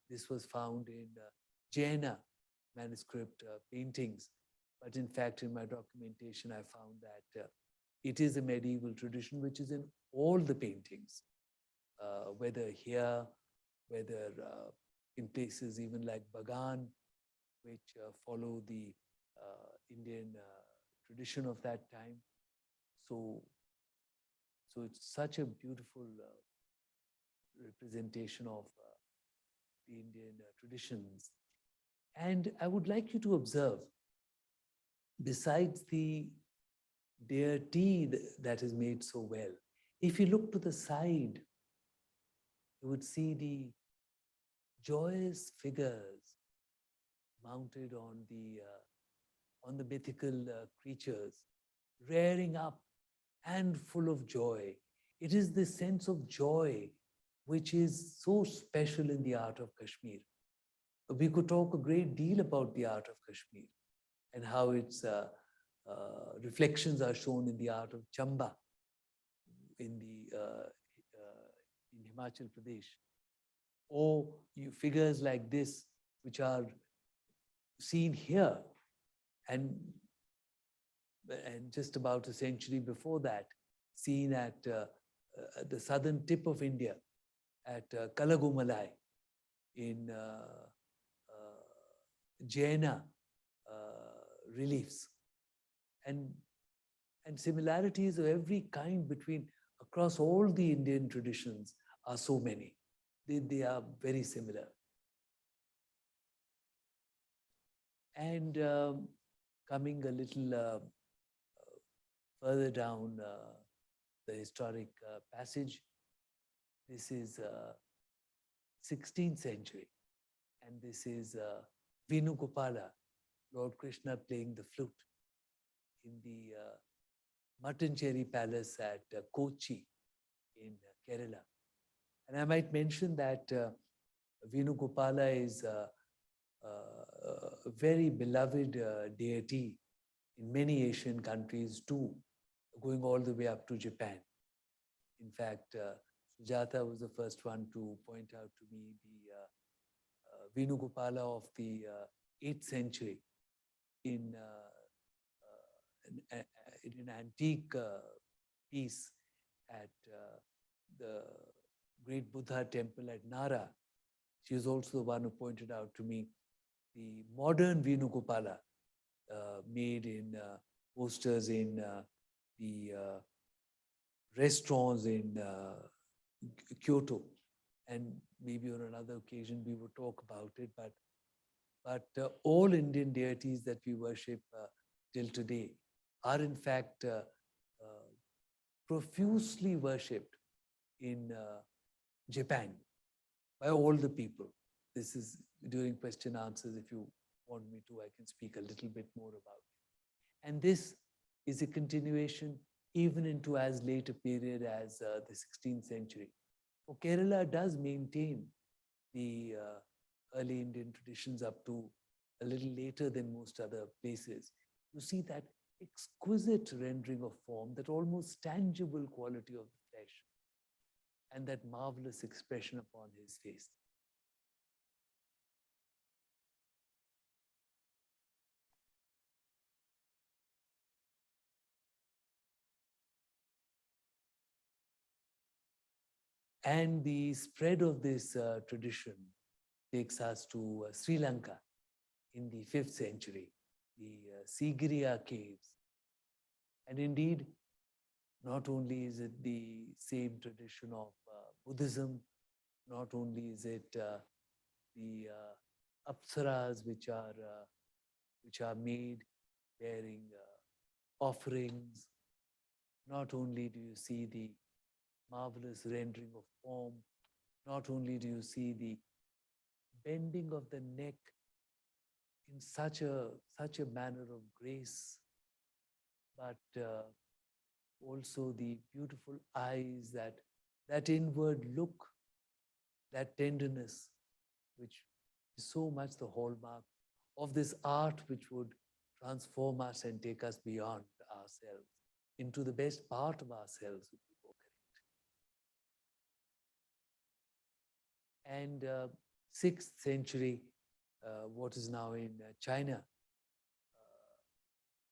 this was found in Jaina manuscript paintings. But in fact, in my documentation, I found that it is a medieval tradition which is in all the paintings, whether here, whether in places even like Bagan, which follow the Indian tradition of that time. So it's such a beautiful representation of the Indian traditions. And I would like you to observe, besides the deity that is made so well, if you look to the side, you would see the joyous figures mounted on the mythical creatures, rearing up and full of joy. It is the sense of joy which is so special in the art of Kashmir. We could talk a great deal about the art of Kashmir and how its reflections are shown in the art of Chamba in Himachal Pradesh, or figures like this which are seen here and just about a century before that, seen at the southern tip of India, at Kalagumalai in Jaina reliefs, and similarities of every kind across all the Indian traditions are so many. They are very similar. And coming a little further down the historic passage, this is 16th century, and this is Venugopala, Lord Krishna playing the flute in the Mattancherry Palace at Kochi in Kerala. And I might mention that Venugopala is a very beloved deity in many Asian countries too, going all the way up to Japan. In fact, Sujata was the first one to point out to me the Venugopala of the 8th century in an antique piece at the great Buddha temple at Nara. She is also the one who pointed out to me the modern Venugopala made in posters in the restaurants in Kyoto. And maybe on another occasion we would talk about it, but all Indian deities that we worship till today are in fact profusely worshipped in Japan by all the people. This is during question answers. If you want me to, I can speak a little bit more about it. And this is a continuation even into as late a period as the 16th century. So Kerala does maintain the early Indian traditions up to a little later than most other places. You see that exquisite rendering of form, that almost tangible quality of the flesh, and that marvelous expression upon his face. And the spread of this tradition takes us to Sri Lanka in the 5th century, the Sigiriya Caves. And indeed, not only is it the same tradition of Buddhism, not only is it the apsaras which are made bearing offerings, not only do you see the marvelous rendering of form, not only do you see the bending of the neck in such a manner of grace, but also the beautiful eyes, that inward look, that tenderness, which is so much the hallmark of this art which would transform us and take us beyond ourselves into the best part of ourselves would be more correct. And 6th century, what is now in China,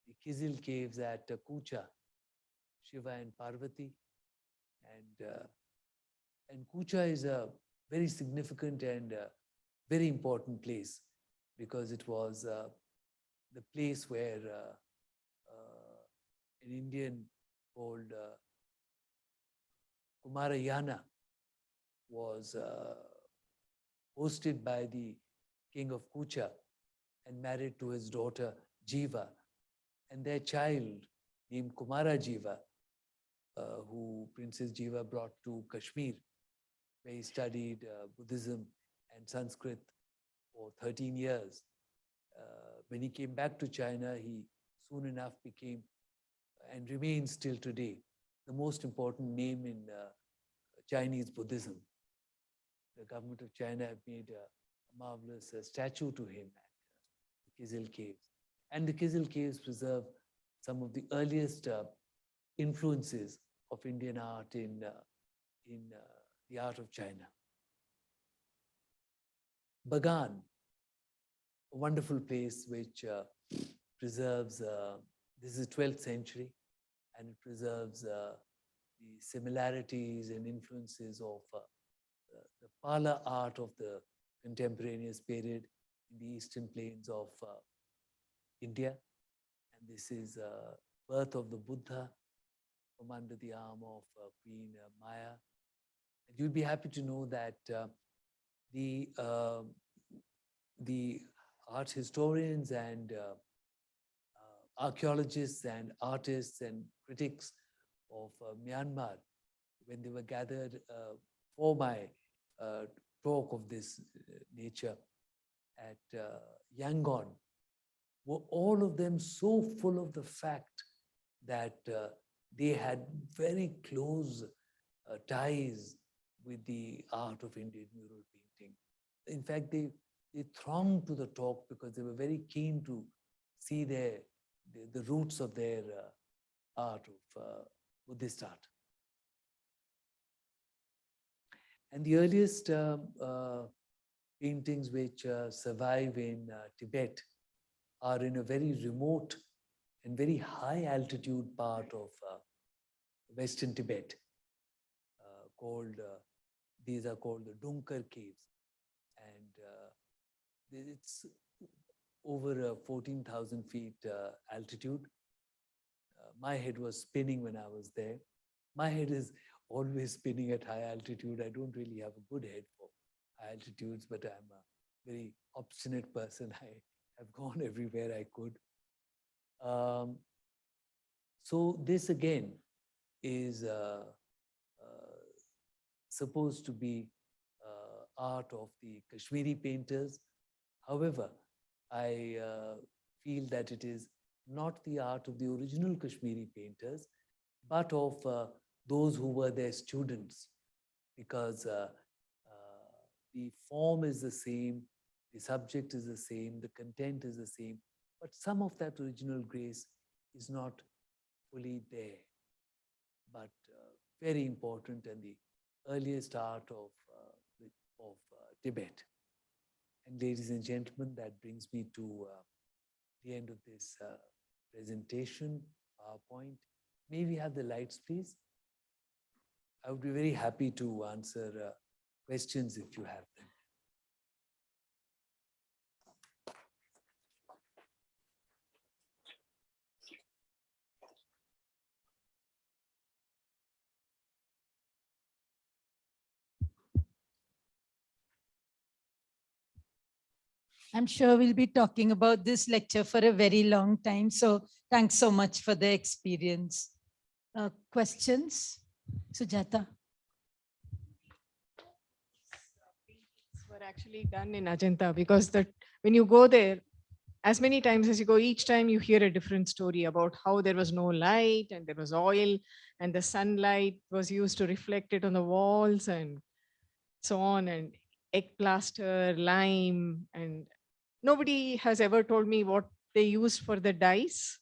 the Kizil caves at Kucha, Shiva and Parvati. And Kucha is a very significant and very important place because it was the place where an Indian called Kumarayana was hosted by the king of Kucha and married to his daughter Jiva. And their child named Kumara Jiva, who Princess Jiva brought to Kashmir, where he studied Buddhism and Sanskrit for 13 years. When he came back to China, he soon enough became and remains till today the most important name in Chinese Buddhism. The government of China have made a marvelous statue to him at the Kizil Caves. And the Kizil Caves preserve some of the earliest influences of Indian art in the art of China. Bagan, a wonderful place which preserves, this is 12th century, and it preserves the similarities and influences of the Pala art of the contemporaneous period in the eastern plains of India. And this is birth of the Buddha from under the arm of Queen Maya. And you'll be happy to know that the art historians and archaeologists and artists and critics of Myanmar, when they were gathered for my talk of this nature at Yangon, were all of them so full of the fact that they had very close ties with the art of Indian mural painting. In fact, they thronged to the talk because they were very keen to see the roots of their art, of Buddhist art. And the earliest paintings which survive in Tibet are in a very remote and very high altitude part of Western Tibet, these are called the Dunkar Caves. And it's over 14,000 feet altitude. My head was spinning when I was there. My head is always spinning at high altitude. I don't really have a good head for high altitudes, but I'm a very obstinate person. I have gone everywhere I could. So this again is supposed to be art of the Kashmiri painters. However, I feel that it is not the art of the original Kashmiri painters, but of those who were their students, because the form is the same, the subject is the same, the content is the same, but some of that original grace is not fully there, but very important and the earliest art of Tibet. And ladies and gentlemen, that brings me to the end of this presentation, PowerPoint. May we have the lights, please? I would be very happy to answer questions if you have them. I'm sure we'll be talking about this lecture for a very long time. So thanks so much for the experience. Questions? Sujata? Were actually done in Ajanta, because when you go there, as many times as you go, each time you hear a different story about how there was no light and there was oil and the sunlight was used to reflect it on the walls and so on, and egg plaster, lime, and nobody has ever told me what they used for the dyes,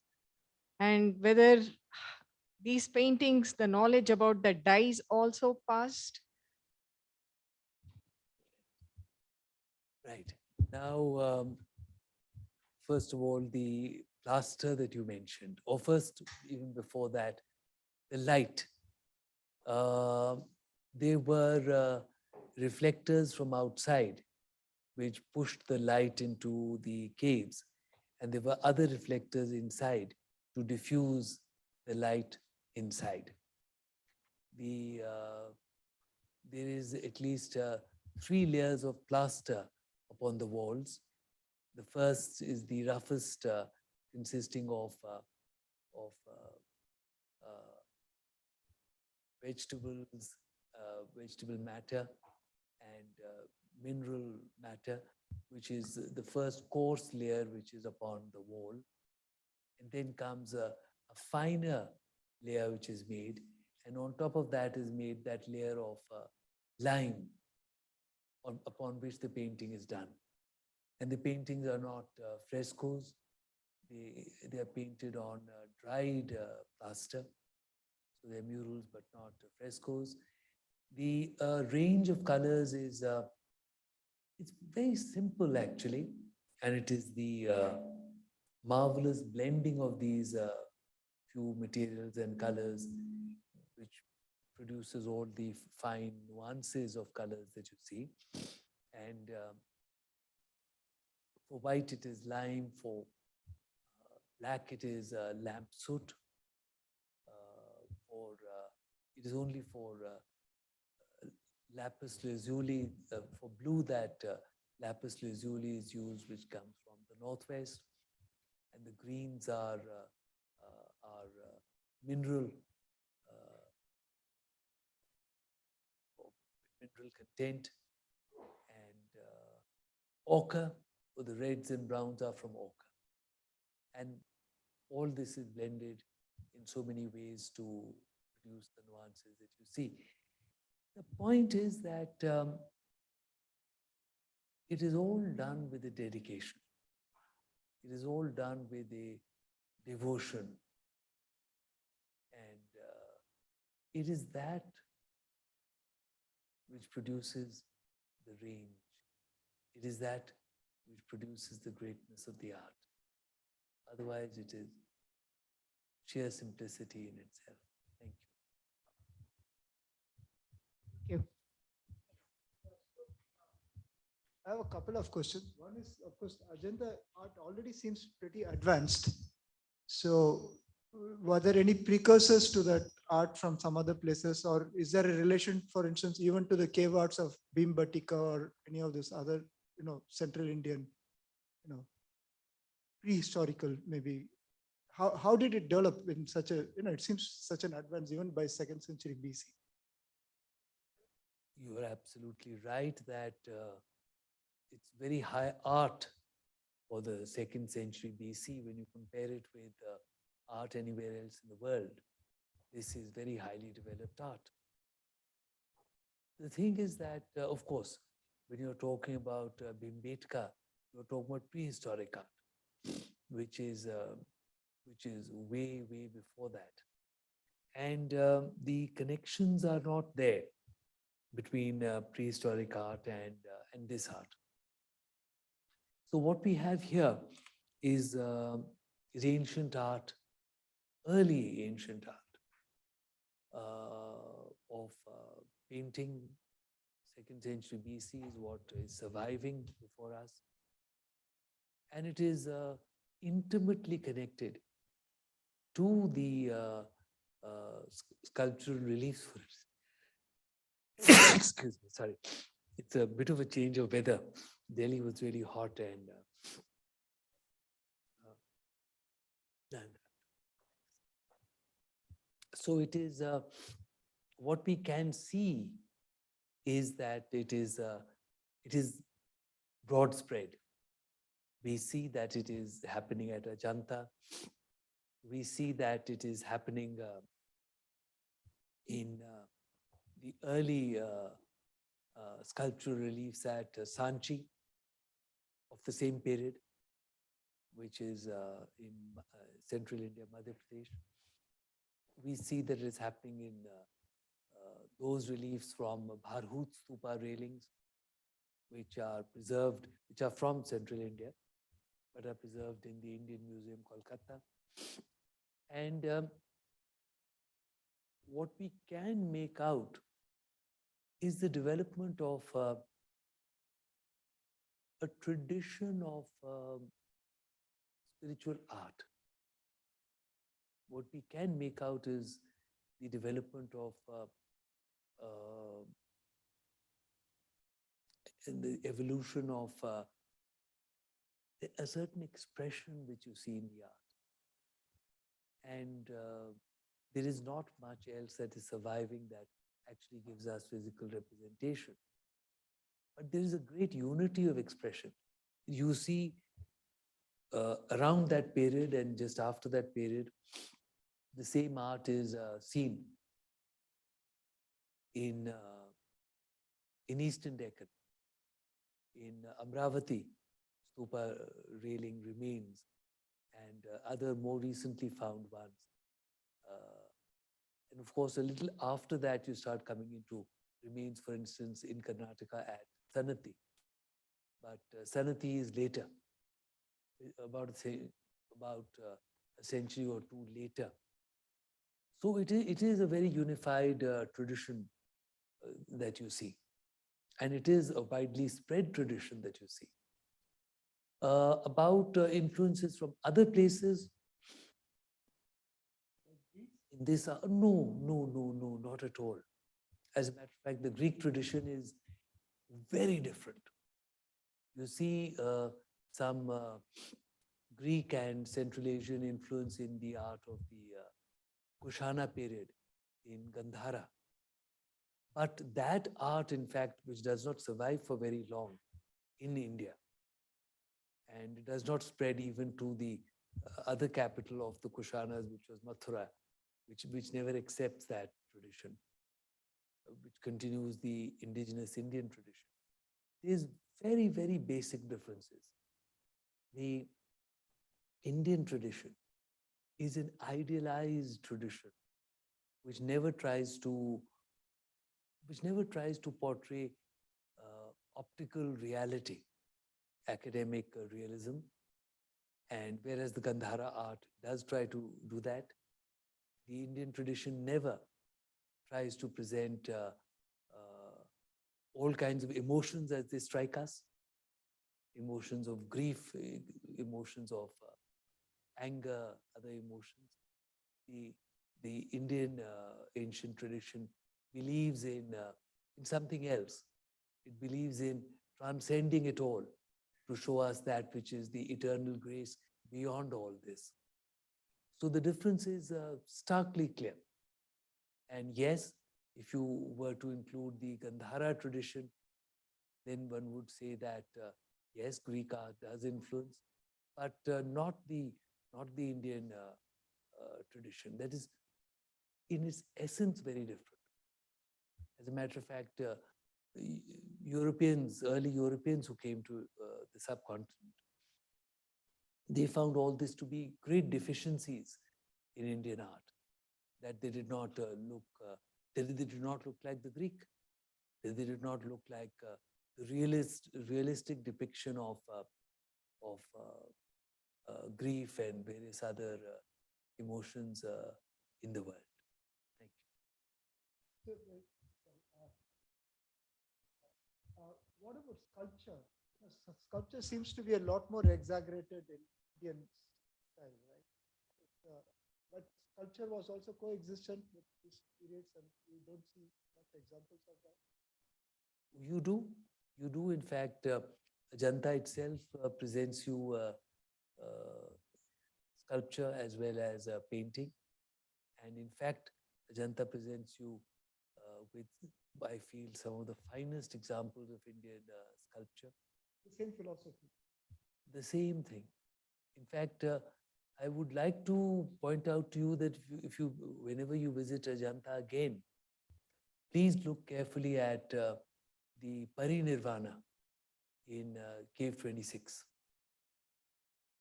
and whether these paintings, the knowledge about the dyes also passed. Right. Now, first of all, the plaster that you mentioned, or first, even before that, the light. There were reflectors from outside which pushed the light into the caves, and there were other reflectors inside to diffuse the light inside. There is at least 3 layers of plaster upon the walls. The first is the roughest, consisting of vegetables, vegetable matter, and mineral matter, which is the first coarse layer which is upon the wall. And then comes a finer layer which is made, and on top of that is made that layer of lime upon which the painting is done. And the paintings are not frescoes, they are painted on dried plaster. So they're murals but not frescoes. The range of colors is, it's very simple actually, and it is the marvelous blending of these few materials and colors which produces all the fine nuances of colors that you see. And for white it is lime, for black it is lamp soot, it is only for lapis lazuli, for blue that lapis lazuli is used, which comes from the northwest, and the greens are mineral content, and ochre, or the reds and browns are from ochre. And all this is blended in so many ways to produce the nuances that you see. The point is that it is all done with a dedication. It is all done with a devotion. And it is that which produces the range. It is that which produces the greatness of the art. Otherwise, it is sheer simplicity in itself. Thank you. Thank you. I have a couple of questions. One is, of course, Ajanta art already seems pretty advanced. So were there any precursors to that art from some other places, or is there a relation, for instance, even to the cave arts of Bhimbatika or any of this other, Central Indian, prehistorical maybe? How did it develop in such a, it seems such an advance even by 2nd century BC? You are absolutely right that it's very high art for the 2nd century BC when you compare it with art anywhere else in the world. This is very highly developed art. The thing is that, of course, when you're talking about Bhimbetka, you're talking about prehistoric art, which is way, way before that. And the connections are not there between prehistoric art and this art. So what we have here is ancient art, early ancient art of painting. 2nd century BC is what is surviving before us. And it is intimately connected to the sculptural reliefs for it. Excuse me, sorry. It's a bit of a change of weather. Delhi was really hot, and so it is, what we can see is that it is broad spread. We see that it is happening at Ajanta. We see that it is happening in the early sculptural reliefs at Sanchi of the same period. which is in central India, Madhya Pradesh. We see that it is happening in those reliefs from Bharhut Stupa railings, which are preserved, which are from central India, but are preserved in the Indian Museum, Kolkata. And what we can make out is the development of a tradition of spiritual art. What we can make out is the development of and the evolution of a certain expression which you see in the art. And there is not much else that is surviving that actually gives us physical representation. But there is a great unity of expression. You see around that period and just after that period, the same art is seen in Eastern Deccan, in Amravati, stupa railing remains, and other more recently found ones. And of course, a little after that, you start coming into remains, for instance, in Karnataka at Sanati. But Sanati is later, about a century or two later. So it is a very unified tradition that you see. And it is a widely spread tradition that you see. About influences from other places, in this, no, not at all. As a matter of fact, the Greek tradition is very different. You see some Greek and Central Asian influence in the art of the Kushana period in Gandhara. But that art, in fact, which does not survive for very long in India, and it does not spread even to the other capital of the Kushanas, which was Mathura, which never accepts that tradition, which continues the indigenous Indian tradition. There's very, very basic differences. The Indian tradition is an idealized tradition, which never tries to portray optical reality, academic realism, and whereas the Gandhara art does try to do that, the Indian tradition never tries to present all kinds of emotions as they strike us, emotions of grief, emotions of anger, other emotions. The Indian ancient tradition believes in something else. It believes in transcending it all to show us that which is the eternal grace beyond all this. So the difference is starkly clear. And yes, if you were to include the Gandhara tradition, then one would say that yes, Greek art does influence, but not the Indian tradition. That is, in its essence, very different. As a matter of fact, early Europeans who came to the subcontinent, they found all this to be great deficiencies in Indian art, that they did not look like the Greek. They did not look like the realistic depiction of grief and various other emotions in the world. Thank you. What about sculpture? Sculpture seems to be a lot more exaggerated in Indian style, right? But sculpture was also coexistent with these periods, and you don't see much examples of that. You do. In fact, Ajanta itself presents you sculpture as well as painting, and in fact, Ajanta presents you with, I feel, some of the finest examples of Indian sculpture. The same philosophy. The same thing. In fact, I would like to point out to you that whenever you visit Ajanta again, please look carefully at the Parinirvana in Cave 26.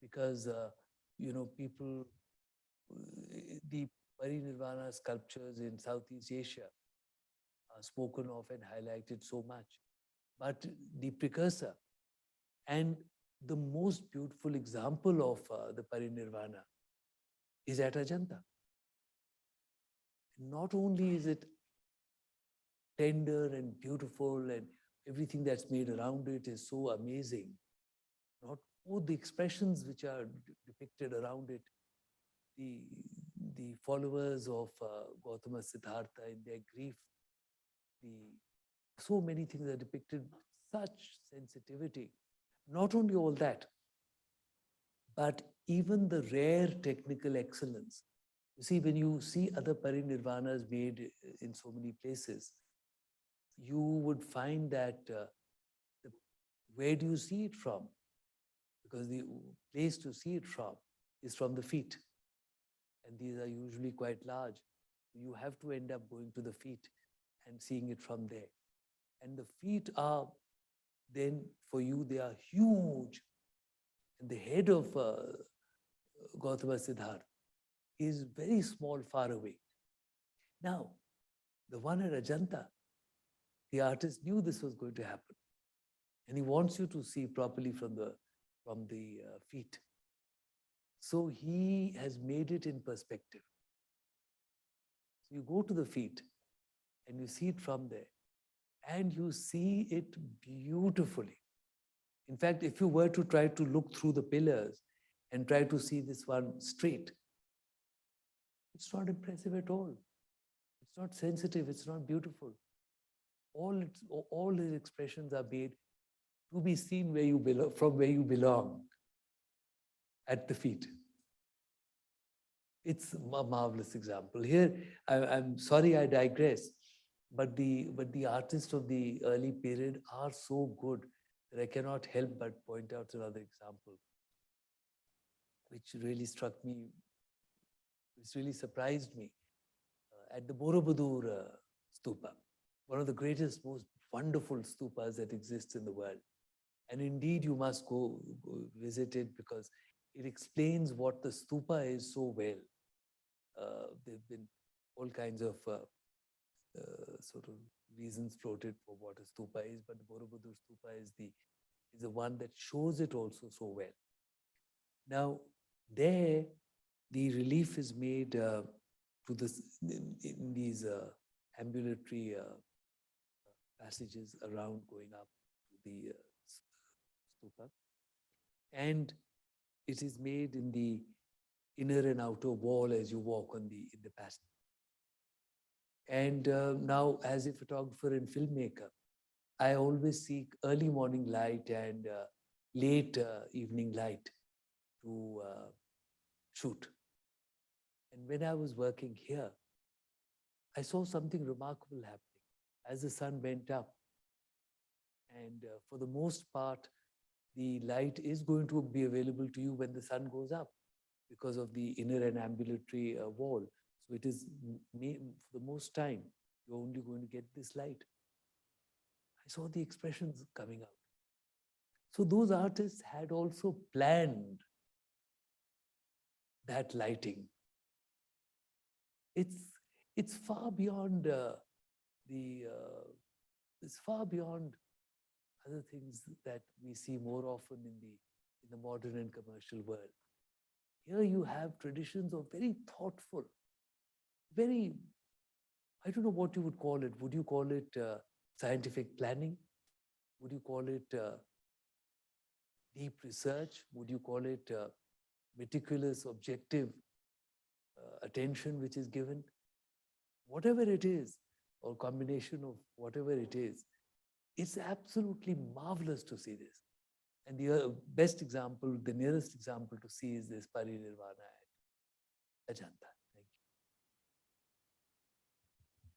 because, people, the Parinirvana sculptures in Southeast Asia are spoken of and highlighted so much. But the precursor and the most beautiful example of the Parinirvana is at Ajanta. Not only is it tender and beautiful and everything that's made around it is so amazing, not all the expressions which are depicted around it, the followers of Gautama Siddhartha in their grief, so many things are depicted with such sensitivity. Not only all that, but even the rare technical excellence. You see, when you see other parinirvanas made in so many places, you would find that where do you see it from? Because the place to see it from is from the feet. And these are usually quite large. You have to end up going to the feet and seeing it from there. And the feet are then, for you, they are huge. And the head of Gautama Siddhartha is very small, far away. Now, the one at Ajanta, the artist knew this was going to happen. And he wants you to see properly from the feet. So he has made it in perspective. So you go to the feet and you see it from there, and you see it beautifully. In fact, if you were to try to look through the pillars and try to see this one straight, it's not impressive at all. It's not sensitive, it's not beautiful. All his expressions are made to be seen where you belong, from where you belong, at the feet. It's a marvelous example. Here, I'm sorry I digress, but the artists of the early period are so good that I cannot help but point out another example, which really struck me, which really surprised me. At the Borobudur stupa, one of the greatest, most wonderful stupas that exists in the world. And indeed, you must go visit it because it explains what the stupa is so well. There have been all kinds of sort of reasons floated for what a stupa is, but the Borobudur stupa is the one that shows it also so well. Now, there, the relief is made to this in these ambulatory passages around going up to the stupa, and it is made in the inner and outer wall as you walk in the passage. And now, as a photographer and filmmaker, I always seek early morning light and late evening light to shoot. And when I was working here, I saw something remarkable happening as the sun went up. And for the most part, the light is going to be available to you when the sun goes up because of the inner and ambulatory wall. So it is, for the most time, you're only going to get this light. I saw the expressions coming out. So those artists had also planned that lighting. It's far beyond it's far beyond other things that we see more often in the modern and commercial world. Here you have traditions of very thoughtful, very, I don't know what you would call it. Would you call it scientific planning? Would you call it deep research? Would you call it meticulous, objective attention which is given? Whatever it is, or combination of whatever it is, it's absolutely marvelous to see this. And the best example, the nearest example to see is this Parinirvana at Ajanta. Thank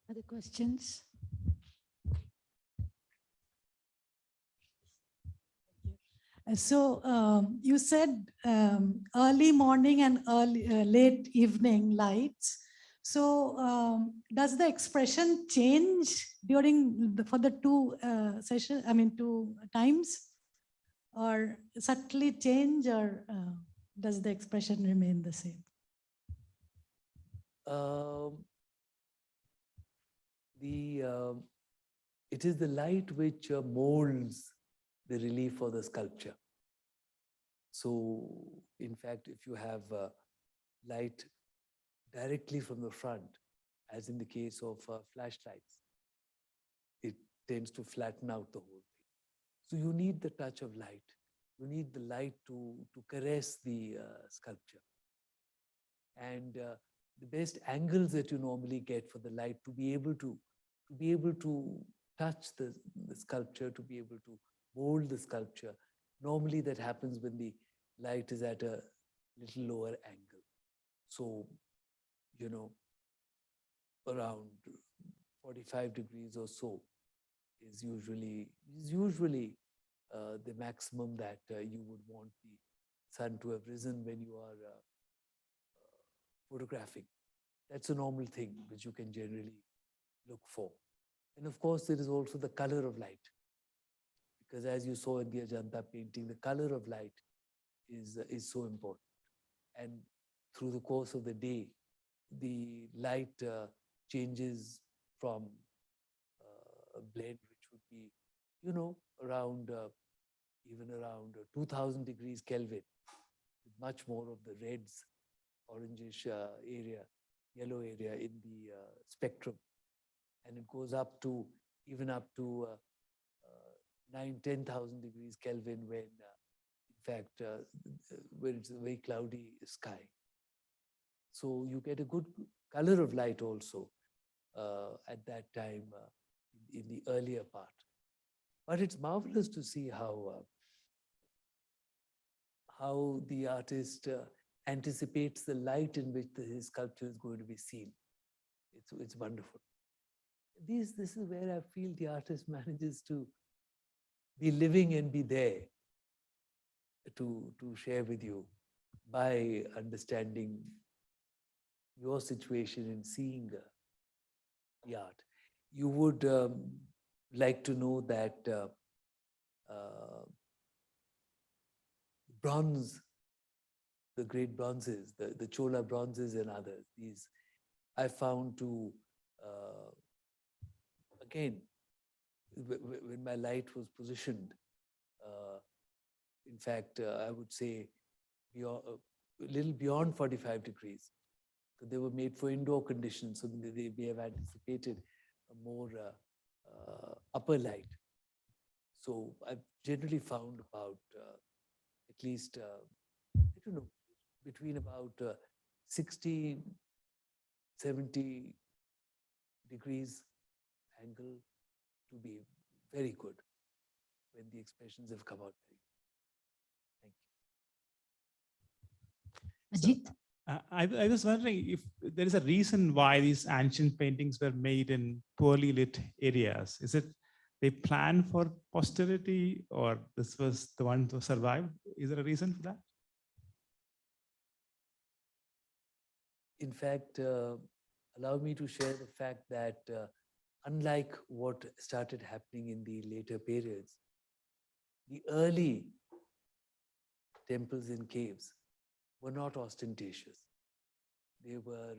you. Other questions? So you said early morning and late evening lights. So does the expression change during for the two sessions? I mean, two times, or subtly change, or does the expression remain the same? It is the light which molds the relief or the sculpture. So, in fact, if you have light directly from the front, as in the case of flashlights, it tends to flatten out the whole thing. So you need the touch of light. You need the light to caress the sculpture. And the best angles that you normally get for the light to be able to touch the sculpture, to be able to mold the sculpture. Normally that happens when the light is at a little lower angle. So, around 45 degrees or so is usually the maximum that you would want the sun to have risen when you are photographing. That's a normal thing which you can generally look for. And of course, there is also the color of light. Because as you saw in the Ajanta painting, the color of light is so important. And through the course of the day, the light changes from a blend which would be, around even around 2000 degrees Kelvin, with much more of the reds, orangish area, yellow area in the spectrum. And it goes up to, even up to 9,000-10,000 degrees Kelvin when, in fact, when it's a very cloudy sky. So you get a good color of light also at that time in the earlier part. But it's marvelous to see how the artist anticipates the light in which his sculpture is going to be seen. It's wonderful. This is where I feel the artist manages to be living and be there to share with you by understanding your situation and seeing the art. You would like to know that bronze, the great bronzes, the Chola Bronzes and others, these I found to, again, when my light was positioned, in fact, I would say beyond, a little beyond 45 degrees. So they were made for indoor conditions, so they may have anticipated a more upper light. So I've generally found about at least, I don't know, between about 60, 70 degrees angle to be very good when the expressions have come out very good. Thank you. Ajit? I was wondering if there is a reason why these ancient paintings were made in poorly lit areas. Is it they planned for posterity, or this was the one to survive? Is there a reason for that? In fact, allow me to share the fact that unlike what started happening in the later periods, the early temples and caves were not ostentatious. They were,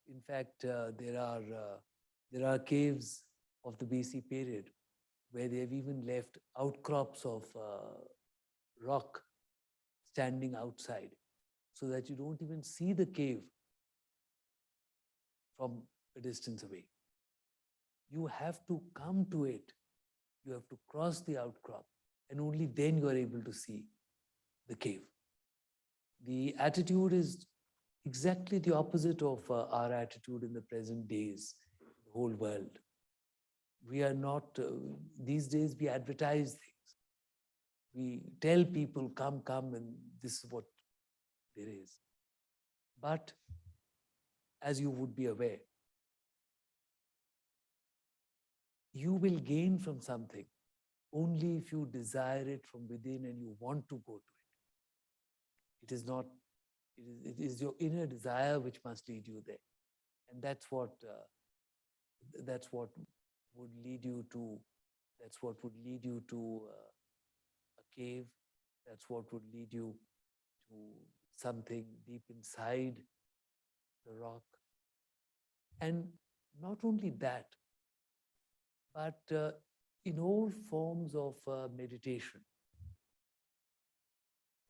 in fact, there are caves of the BC period where they have even left outcrops of rock standing outside, so that you don't even see the cave from a distance away. You have to come to it. You have to cross the outcrop, and only then you are able to see the cave. The attitude is exactly the opposite of our attitude in the present days, the whole world. We are not, these days we advertise things. We tell people, come, and this is what there is. But as you would be aware, you will gain from something only if you desire it from within and you want to go to it. It is not, it is your inner desire which must lead you there. And that's what would lead you to, a cave. That's what would lead you to something deep inside the rock. And not only that, but in all forms of meditation,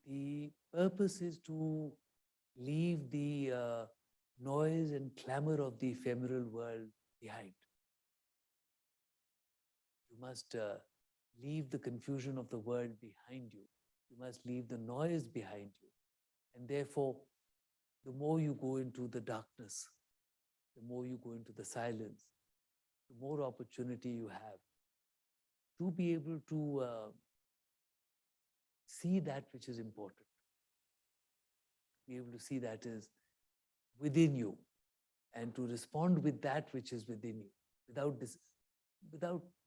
the purpose is to leave the noise and clamor of the ephemeral world behind. You must leave the confusion of the world behind you. You must leave the noise behind you. And therefore, the more you go into the darkness, the more you go into the silence, the more opportunity you have to be able to see that which is important, be able to see that is within you, and to respond with that which is within you, without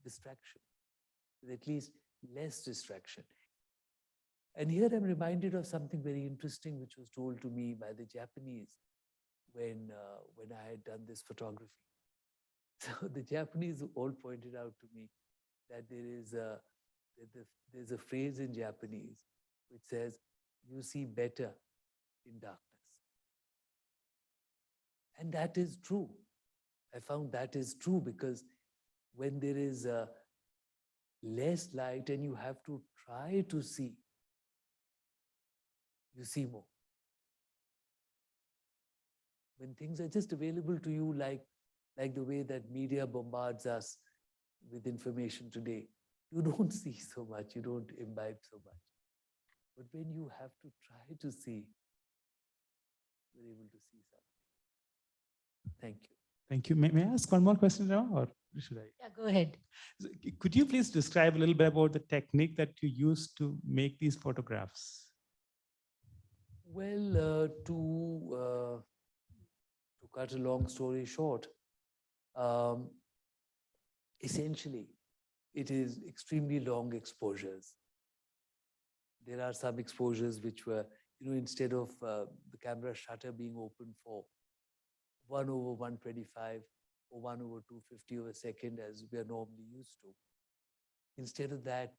distraction, with at least less distraction. And here I'm reminded of something very interesting which was told to me by the Japanese when I had done this photography. So the Japanese all pointed out to me that there's a phrase in Japanese which says, "You see better in darkness." And that is true. I found that is true, because when there is less light and you have to try to see, you see more. When things are just available to you, like the way that media bombards us with information today, you don't see so much, you don't imbibe so much. But when you have to try to see, you're able to see something. Thank you. Thank you. May I ask one more question now, or should I? Yeah, go ahead. Could you please describe a little bit about the technique that you use to make these photographs? Well, to cut a long story short, essentially, it is extremely long exposures. There are some exposures which were, instead of the camera shutter being open for 1/125 or 1/250 of a second, as we are normally used to. Instead of that,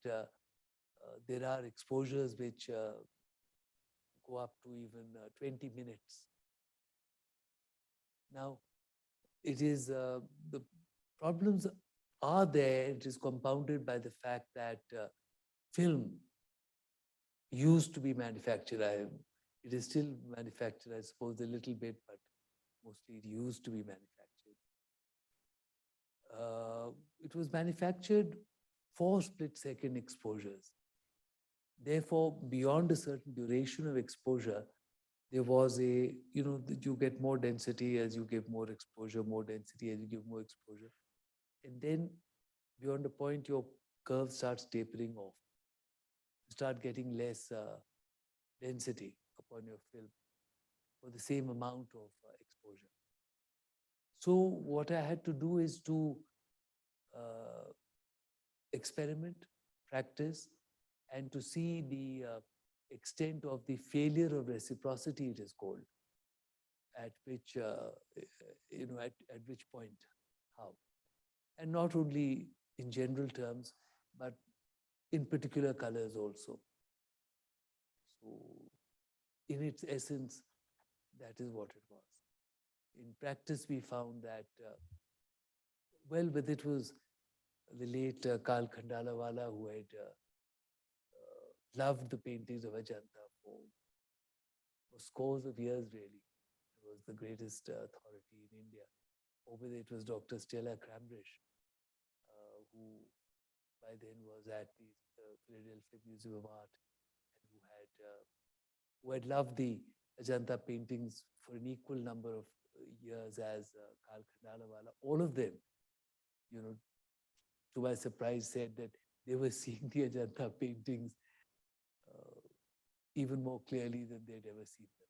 there are exposures which go up to even 20 minutes. Now, it is the problems are there. It is compounded by the fact that film used to be manufactured. It is still manufactured, I suppose, a little bit, but mostly it used to be manufactured. It was manufactured for split-second exposures. Therefore, beyond a certain duration of exposure, there was you get more density as you give more exposure, more density as you give more exposure. And then beyond a point, your curve starts tapering off. You start getting less density upon your film for the same amount of exposure. So what I had to do is to experiment, practice, and to see the extent of the failure of reciprocity, it is called, at which, at which point, how. And not only in general terms, but in particular colors also. So in its essence, that is what it was. In practice, we found that, but it was the late Karl Khandalawala who had loved the paintings of Ajanta for scores of years, really. He was the greatest authority in India. Over there, it was Dr. Stella Crambrish, who by then was at the Philadelphia Museum of Art, and who had loved the Ajanta paintings for an equal number of years as Karl Khandalawala. All of them, to my surprise, said that they were seeing the Ajanta paintings even more clearly than they'd ever seen them.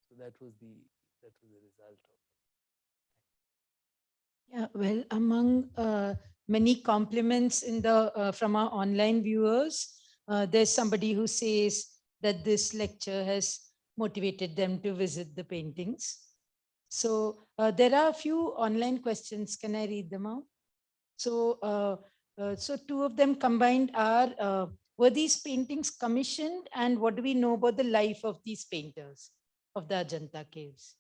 So that was the result of it. Yeah, well, among many compliments in the from our online viewers, there's somebody who says that this lecture has motivated them to visit the paintings. So there are a few online questions. Can I read them out? So, so two of them combined are, Were these paintings commissioned, and what do we know about the life of these painters of the Ajanta caves?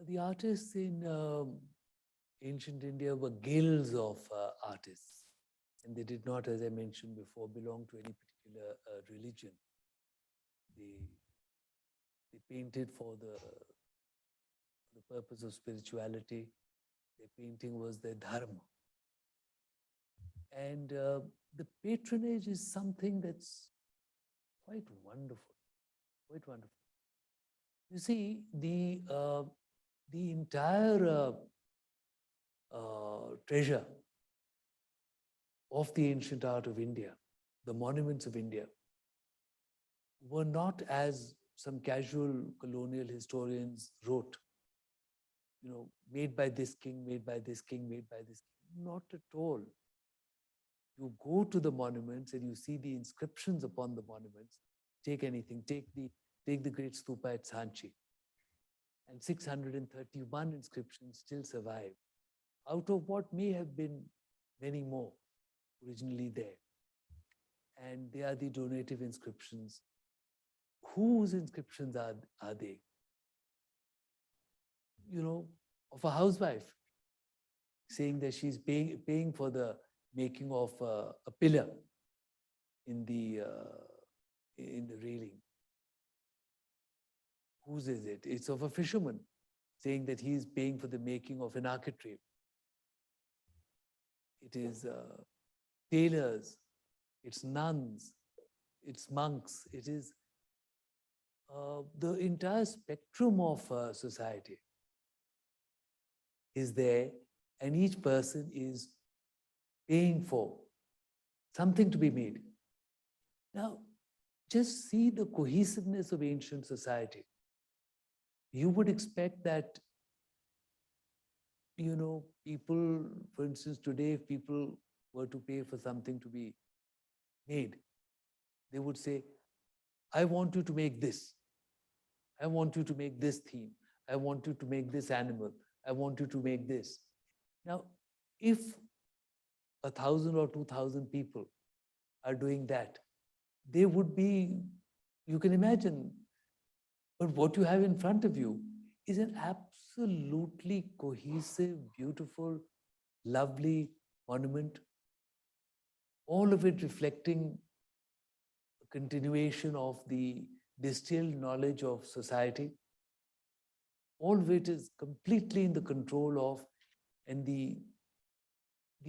The artists in ancient India were guilds of artists, and they did not, as I mentioned before, belong to any particular religion. They painted for the purpose of spirituality. Their painting was their dharma. And the patronage is something that's quite wonderful, quite wonderful. You see, the entire treasure of the ancient art of India, the monuments of India, were not, as some casual colonial historians wrote, you know, made by this king, made by this king, made by this king. Not at all. You go to the monuments and you see the inscriptions upon the monuments. Take anything, take the great stupa at Sanchi. And 631 inscriptions still survive, out of what may have been many more originally there. And they are the donative inscriptions. Whose inscriptions are they? You know, of a housewife, saying that she's paying for the making of a pillar in the railing. Whose is it? It's of a fisherman, saying that he is paying for the making of an architrave. It is tailors, it's nuns, it's monks, it is the entire spectrum of society is there, and each person is paying for something to be made. Now, just see the cohesiveness of ancient society. You would expect that, you know, people, for instance, today, if people were to pay for something to be made, they would say, I want you to make this. I want you to make this theme. I want you to make this animal. I want you to make this. Now, if 1,000 or 2,000 people are doing that, they would be, you can imagine, but what you have in front of you is an absolutely cohesive, beautiful, lovely monument, all of it reflecting a continuation of the distilled knowledge of society. All of it is completely in the control of, and the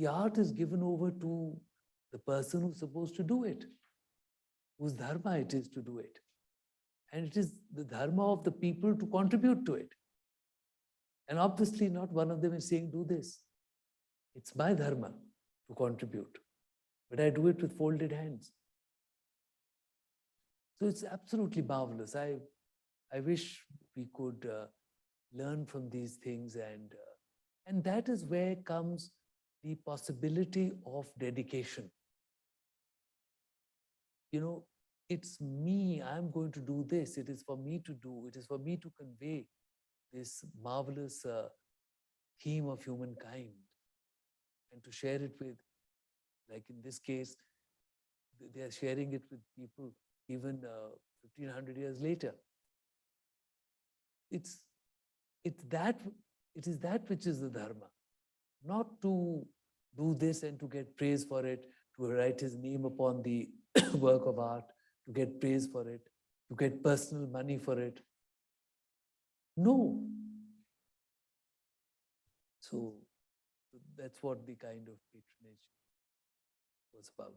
art is given over to the person who's supposed to do it, whose dharma it is to do it. And it is the dharma of the people to contribute to it. And obviously not one of them is saying, do this. It's my dharma to contribute, but I do it with folded hands. So it's absolutely marvelous. I wish we could learn from these things, and that is where comes the possibility of dedication. You know, it's me, I'm going to do this. It is for me to do. It is for me to convey this marvelous theme of humankind and to share it with, like in this case, they are sharing it with people even 1,500 years later. It is that which is the dharma, not to do this and to get praise for it, to write his name upon the work of art, to get praise for it, to get personal money for it. No. So that's what the kind of patronage was about.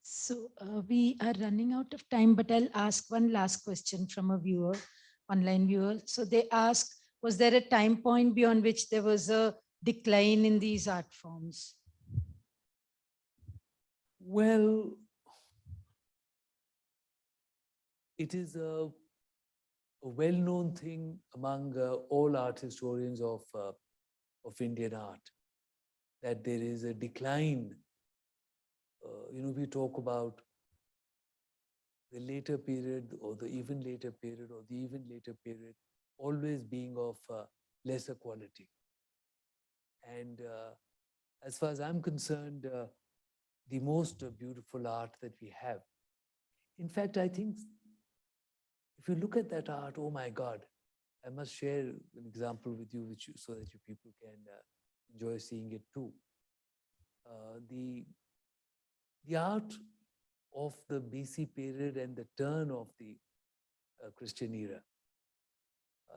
So we are running out of time, but I'll ask one last question from a viewer, online viewer. So they ask, was there a time point beyond which there was a decline in these art forms? Well, it is a well-known thing among all art historians of Indian art that there is a decline. You know, we talk about the later period or the even later period or the even later period always being of lesser quality. And as far as I'm concerned, the most beautiful art that we have. In fact, I think if you look at that art, oh my God, I must share an example with you, so that you people can enjoy seeing it too. The art of the BC period and the turn of the Christian era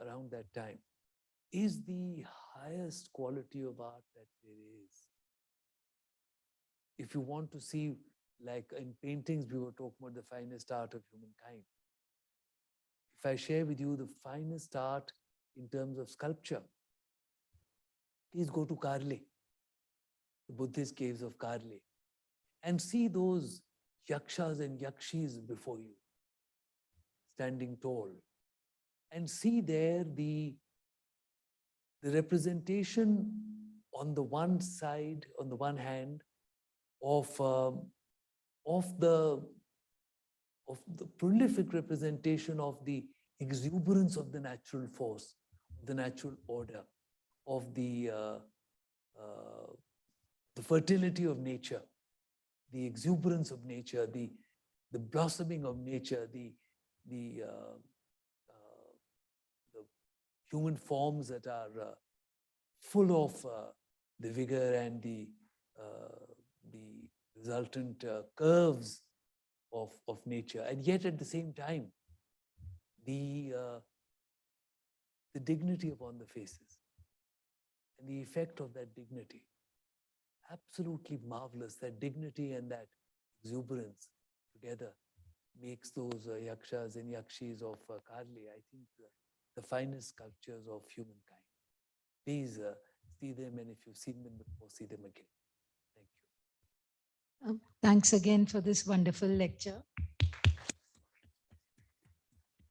around that time is the highest quality of art that there is. If you want to see, like in paintings, we were talking about the finest art of humankind. If I share with you the finest art in terms of sculpture, please go to Karle, the Buddhist caves of Karle, and see those yakshas and yakshis before you, standing tall, and see there the representation on the one side, on the one hand, of the prolific representation of the exuberance of the natural force, the natural order, of the fertility of nature, the exuberance of nature, the blossoming of nature, the human forms that are full of the vigor and the resultant curves of nature, and yet at the same time, the dignity upon the faces and the effect of that dignity. Absolutely marvelous. That dignity and that exuberance together makes those yakshas and yakshis of Karli, I think, the finest sculptures of humankind. Please see them, and if you've seen them before, see them again. Thank you. Thanks again for this wonderful lecture.